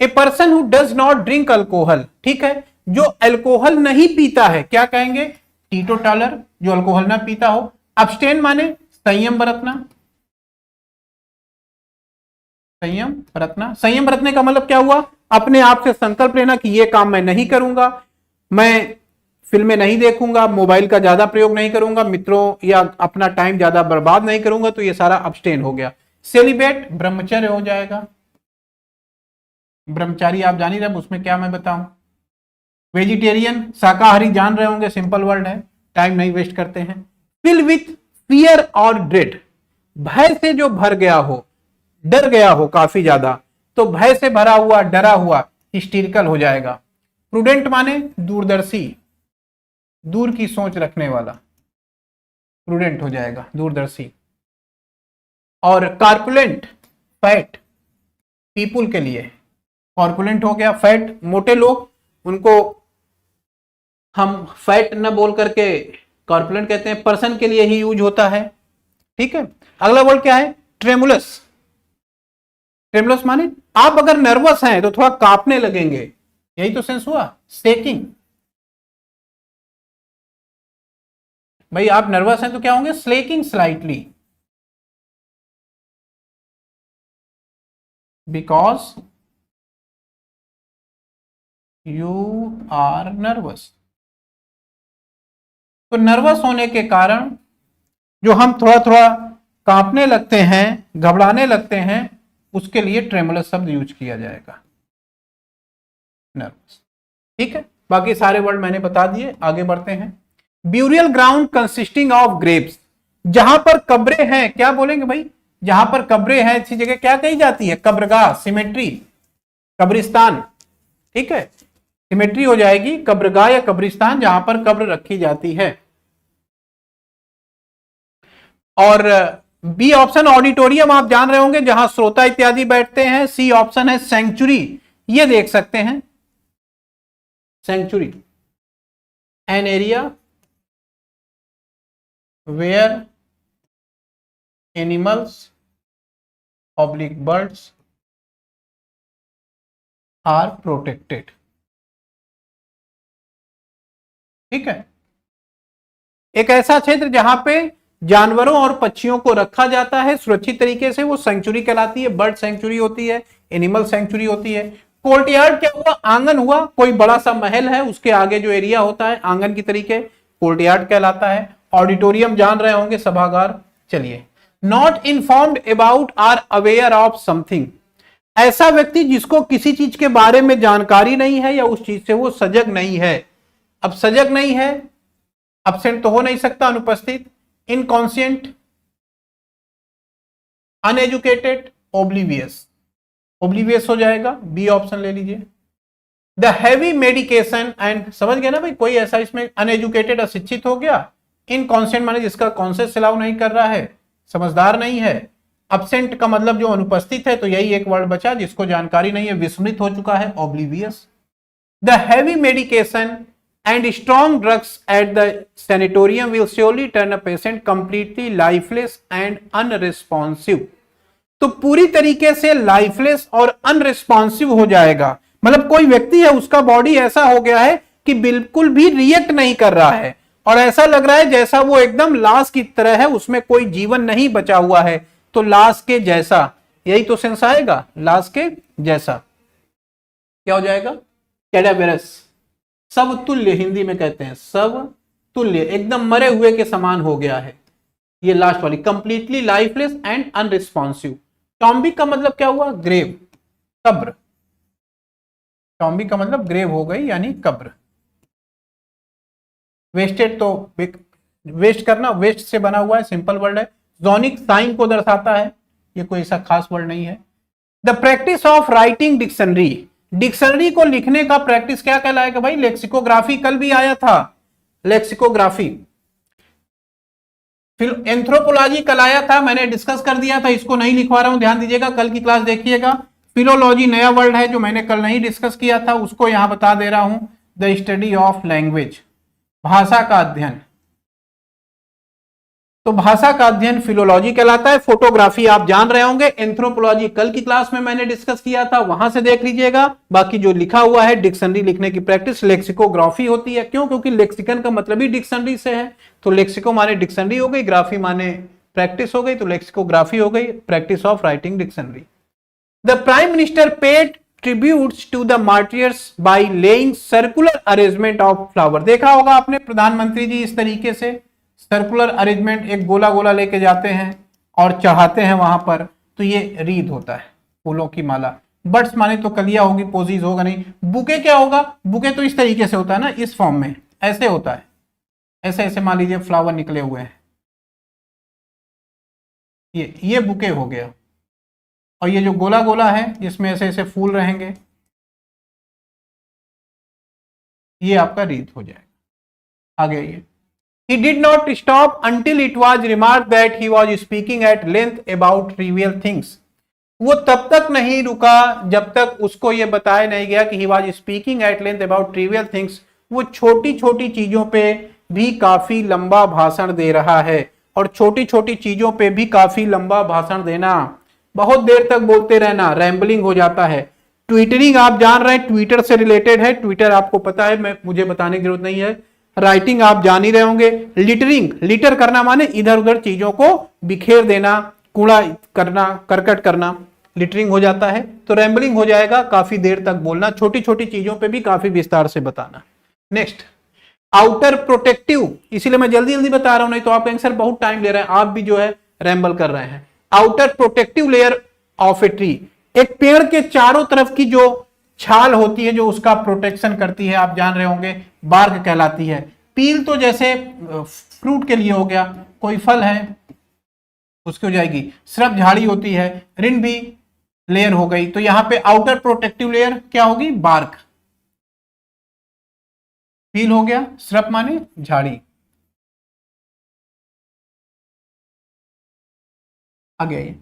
A person who does not drink alcohol, ठीक है, जो अल्कोहल नहीं पीता है क्या कहेंगे, टीटोटालर, जो अल्कोहल ना पीता हो। अब्सटेन माने संयम बरतना, संयम बरतना, संयम बरतने का मतलब क्या हुआ, अपने आप से संकल्प लेना कि ये काम मैं नहीं करूंगा, मैं फिल्में नहीं देखूंगा, मोबाइल का ज्यादा प्रयोग नहीं करूंगा, मित्रों या अपना टाइम ज्यादा बर्बाद नहीं करूंगा, तो ये सारा अब्सटेन हो गया। सेलिब्रेट ब्रह्मचर्य हो जाएगा, ब्रह्मचारी आप जान ही रहे, उसमें क्या मैं बताऊं। वेजिटेरियन शाकाहारी जान रहे होंगे, सिंपल वर्ड है, टाइम नहीं वेस्ट करते हैं। फिल विथ फियर और ड्रेड, भय से जो भर गया हो, डर गया हो काफी ज्यादा, तो भय से भरा हुआ, डरा हुआ, हिस्टेरिकल हो जाएगा। प्रूडेंट माने दूरदर्शी, दूर की सोच रखने वाला, प्रूडेंट हो जाएगा, दूरदर्शी। और कार्पुलेंट, फैट, पीपुल के लिए कॉर्पुलेंट हो गया, फैट, मोटे लोग, उनको हम फैट न बोल करके कॉर्पुलेंट कहते हैं, पर्सन के लिए ही यूज होता है। ठीक है, अगला वर्ड क्या है, ट्रेमुलस। ट्रेमुलस माने आप अगर नर्वस हैं तो थोड़ा कांपने लगेंगे, यही तो सेंस हुआ। शेकिंग, भाई आप नर्वस हैं तो क्या होंगे, shaking slightly, because you are nervous. तो नर्वस होने के कारण जो हम थोड़ा थोड़ा कांपने लगते हैं, घबराने लगते हैं, उसके लिए ट्रेमुलस शब्द यूज किया जाएगा, नर्वस। ठीक है, बाकी सारे वर्ड मैंने बता दिए, आगे बढ़ते हैं। Burial ground consisting of Graves, जहां पर कब्रें हैं, क्या बोलेंगे भाई, जहां पर कब्रें हैं ऐसी जगह क्या कही जाती है, कब्रगाह, सिमेट्री, कब्रिस्तान। ठीक है, सिमेट्री हो जाएगी कब्रगाह या कब्रिस्तान, जहां पर कब्र रखी जाती है। और बी ऑप्शन ऑडिटोरियम, आप जान रहे होंगे, जहां श्रोता इत्यादि बैठते हैं। सी ऑप्शन है सेंचुरी, ये देख सकते हैं sanctuary, an area where animals oblique birds are protected. ठीक है, एक ऐसा क्षेत्र जहां पे जानवरों और पक्षियों को रखा जाता है सुरक्षित तरीके से, वो सेंचुरी कहलाती है। बर्ड सेंचुरी होती है, एनिमल सेंचुरी होती है। कोर्टयार्ड क्या हुआ, आंगन हुआ, कोई बड़ा सा महल है उसके आगे जो एरिया होता है आंगन की तरीके, कोर्टयार्ड कहलाता है। ऑडिटोरियम जान रहे होंगे, सभागार। चलिए, not informed about or aware of something, ऐसा व्यक्ति जिसको किसी चीज के बारे में जानकारी नहीं है या उस चीज से वो सजग नहीं है। अब सजग नहीं है, अब्सेंट तो हो नहीं सकता, अनुपस्थित। इनकॉन्शियंट, अनएजुकेटेड, ओब्लिवियस, ओब्लिवियस हो जाएगा, बी ऑप्शन ले लीजिए। द हैवी मेडिकेशन एंड, समझ गए ना भाई, कोई ऐसा इसमें अनएजुकेटेड, अशिक्षित हो गया। इनकॉन्शियंट माने जिसका कॉन्शियस अलाउ नहीं कर रहा है, समझदार नहीं है। अब्सेंट का मतलब जो अनुपस्थित है, तो यही एक वर्ड बचा, जिसको जानकारी नहीं है, विस्मृत हो चुका है, oblivious. The heavy medication and strong drugs at the sanatorium will surely turn a patient completely lifeless and unresponsive। तो पूरी तरीके से लाइफलेस और अनरिस्पॉन्सिव हो जाएगा, मतलब कोई व्यक्ति है उसका बॉडी ऐसा हो गया है कि बिल्कुल भी रिएक्ट नहीं कर रहा है, और ऐसा लग रहा है जैसा वो एकदम लाश की तरह है, उसमें कोई जीवन नहीं बचा हुआ है। तो लाश के जैसा, यही तो सेंस आएगा, लाश के जैसा क्या हो जाएगा, कैडावेरस, सब तुल्य, हिंदी में कहते हैं सब तुल्य, एकदम मरे हुए के समान हो गया है। ये लास्ट वाली, कंप्लीटली लाइफलेस एंड अनरिस्पॉन्सिव। टॉम्बी का मतलब क्या हुआ, ग्रेव, कब्र। टॉम्बी का मतलब ग्रेव हो गई, यानी कब्र। वेस्टेड तो वेस्ट करना, वेस्ट से बना हुआ है, सिंपल वर्ड है। जोनिक साइन को दर्शाता है, ये कोई ऐसा खास वर्ड नहीं है। The practice of writing dictionary, dictionary को लिखने का प्रैक्टिस क्या कहलाएगा भाई, लेक्सिकोग्राफी, कल भी आया था लेक्सिकोग्राफी। फिर एंथ्रोपोलॉजी कल आया था, मैंने डिस्कस कर दिया था, इसको नहीं लिखवा रहा हूं, ध्यान दीजिएगा, कल की क्लास देखिएगा। फिलोलॉजी नया वर्ड है जो मैंने कल नहीं डिस्कस किया था, उसको यहां बता दे रहा हूं, द स्टडी ऑफ लैंग्वेज, भाषा का अध्ययन। तो भाषा का अध्ययन फिलोलॉजी कहलाता है। फोटोग्राफी आप जान रहे होंगे, एंथ्रोपोलॉजी कल की क्लास में मैंने डिस्कस किया था, वहां से देख लीजिएगा। बाकी जो लिखा हुआ है डिक्शनरी लिखने की प्रैक्टिस लेक्सिकोग्राफी होती है। क्यों, क्योंकि लेक्सिकन का मतलब ही डिक्शनरी से है, तो लेक्सिको माने डिक्शनरी हो गई, ग्राफी माने प्रैक्टिस हो गई, तो लेक्सिकोग्राफी हो गई, practice of writing dictionary. The prime minister paid tributes to the martyrs by laying circular arrangement of flower. देखा होगा आपने, प्रधानमंत्री जी इस तरीके से सर्कुलर अरेंजमेंट, एक गोला गोला लेके जाते हैं और चढ़ाते हैं वहां पर, तो ये रीद होता है, फूलों की माला। बर्ड्स माने तो कलिया होगी, पोजीज होगा नहीं। बुके क्या होगा, बुके तो इस तरीके से होता है ना, इस फॉर्म में ऐसे होता है, ऐसे ऐसे मान लीजिए फ्लावर निकले हुए हैं, ये बुके हो गया। और ये जो गोला गोला है जिसमें ऐसे ऐसे फूल रहेंगे, ये आपका रीत हो जाएगा। आगे आइए। He did not stop until it was remarked that he was speaking at length about trivial things। वो तब तक नहीं रुका जब तक उसको ये बताया नहीं गया कि he was speaking at length about trivial things। वो छोटी छोटी चीजों पे भी काफी लंबा भाषण दे रहा है, और छोटी छोटी चीजों पे भी काफी लंबा भाषण देना, बहुत देर तक बोलते रहना, रैम्बलिंग हो जाता है। ट्विटरिंग आप जान रहे हैं, ट्विटर से रिलेटेड है, ट्विटर आपको पता है, मुझे बताने की जरूरत नहीं है। राइटिंग आप जान ही रहे होंगे। लिटरिंग, लिटर करना माने इधर उधर चीजों को बिखेर देना, कूड़ा करना, करकट करना, लिटरिंग हो जाता है। तो रैम्बलिंग हो जाएगा, काफी देर तक बोलना, छोटी छोटी चीजों पे भी काफी विस्तार से बताना। नेक्स्ट, आउटर प्रोटेक्टिव, इसीलिए मैं जल्दी जल्दी बता रहा हूं, नहीं तो आप आंसर बहुत टाइम ले रहे हैं, आप भी जो है रैम्बल कर रहे हैं। Outer protective layer of a tree, एक पेड़ के चारों तरफ की जो छाल होती है जो उसका प्रोटेक्शन करती है, आप जान रहे होंगे, बार्क कहलाती है। पील तो जैसे फ्रूट के लिए हो गया, कोई फल है उसकी हो जाएगी। श्रप झाड़ी होती है, रिन भी लेयर हो गई, तो यहां पे आउटर प्रोटेक्टिव लेयर क्या होगी, बार्क। पील हो गया, श्रप माने झाड़ी। आगे आइए,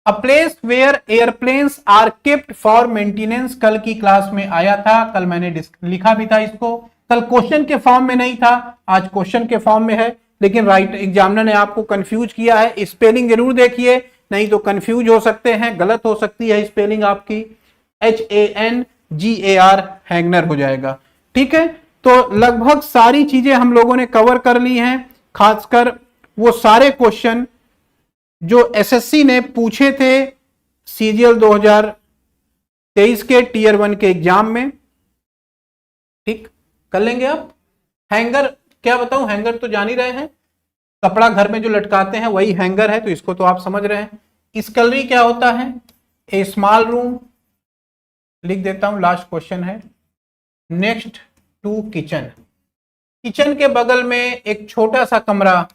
a place where airplanes are kept for maintenance, कल की क्लास में आया था, कल मैंने लिखा भी था इसको, कल क्वेश्चन के फॉर्म में नहीं था, आज क्वेश्चन के फॉर्म में है, लेकिन राइट एग्जामिनर ने आपको कंफ्यूज किया है। स्पेलिंग जरूर देखिए, नहीं तो कंफ्यूज हो सकते हैं, गलत हो सकती है स्पेलिंग आपकी, HANGAR, हैंगनर हो जाएगा। ठीक है, तो लगभग सारी चीजें हम लोगों ने कवर कर ली हैं, खासकर वो सारे क्वेश्चन जो एसएससी ने पूछे थे CGL 2023 के टीयर 1 के एग्जाम में। ठीक, कर लेंगे आप। हैंगर क्या बताऊं, हैंगर तो जान ही रहे हैं, कपड़ा घर में जो लटकाते हैं वही हैंगर है, तो इसको तो आप समझ रहे हैं। स्कलरी क्या होता है, ए स्मॉल रूम, लिख देता हूं, लास्ट क्वेश्चन है, नेक्स्ट टू किचन, किचन के बगल में एक छोटा सा कमरा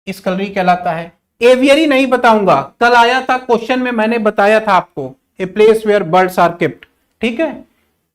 स्कलरी कहलाता है। एवियरी नहीं बताऊंगा, कल आया था क्वेश्चन में, मैंने बताया था आपको, a place where birds are kept. ठीक है,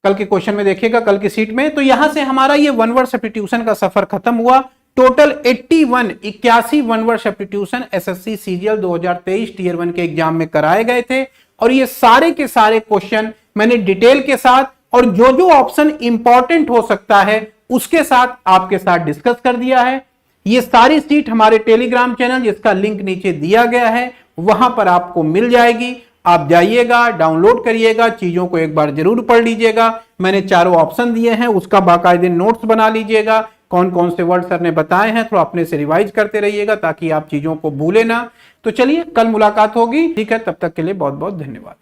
कल के क्वेश्चन में देखिएगा, कल की सीट में। तो यहां से हमारा ये वन वर्ड सब्स्टिट्यूशन का सफर खत्म हुआ। Total 81 one word substitution SSC CGL 2023 tier 1 के एग्जाम में कराए गए थे, और ये सारे के सारे क्वेश्चन मैंने डिटेल के साथ और जो जो ऑप्शन इंपॉर्टेंट हो सकता है उसके साथ आपके साथ डिस्कस कर दिया है। ये सारी सीट हमारे टेलीग्राम चैनल, जिसका लिंक नीचे दिया गया है, वहां पर आपको मिल जाएगी। आप जाइएगा, डाउनलोड करिएगा, चीजों को एक बार जरूर पढ़ लीजिएगा। मैंने चारों ऑप्शन दिए हैं, उसका बाकायदे नोट्स बना लीजिएगा, कौन कौन से वर्ड सर ने बताए हैं, थोड़ा अपने से रिवाइज करते रहिएगा ताकि आप चीजों को भूले ना। तो चलिए, कल मुलाकात होगी। ठीक है, तब तक के लिए बहुत बहुत धन्यवाद।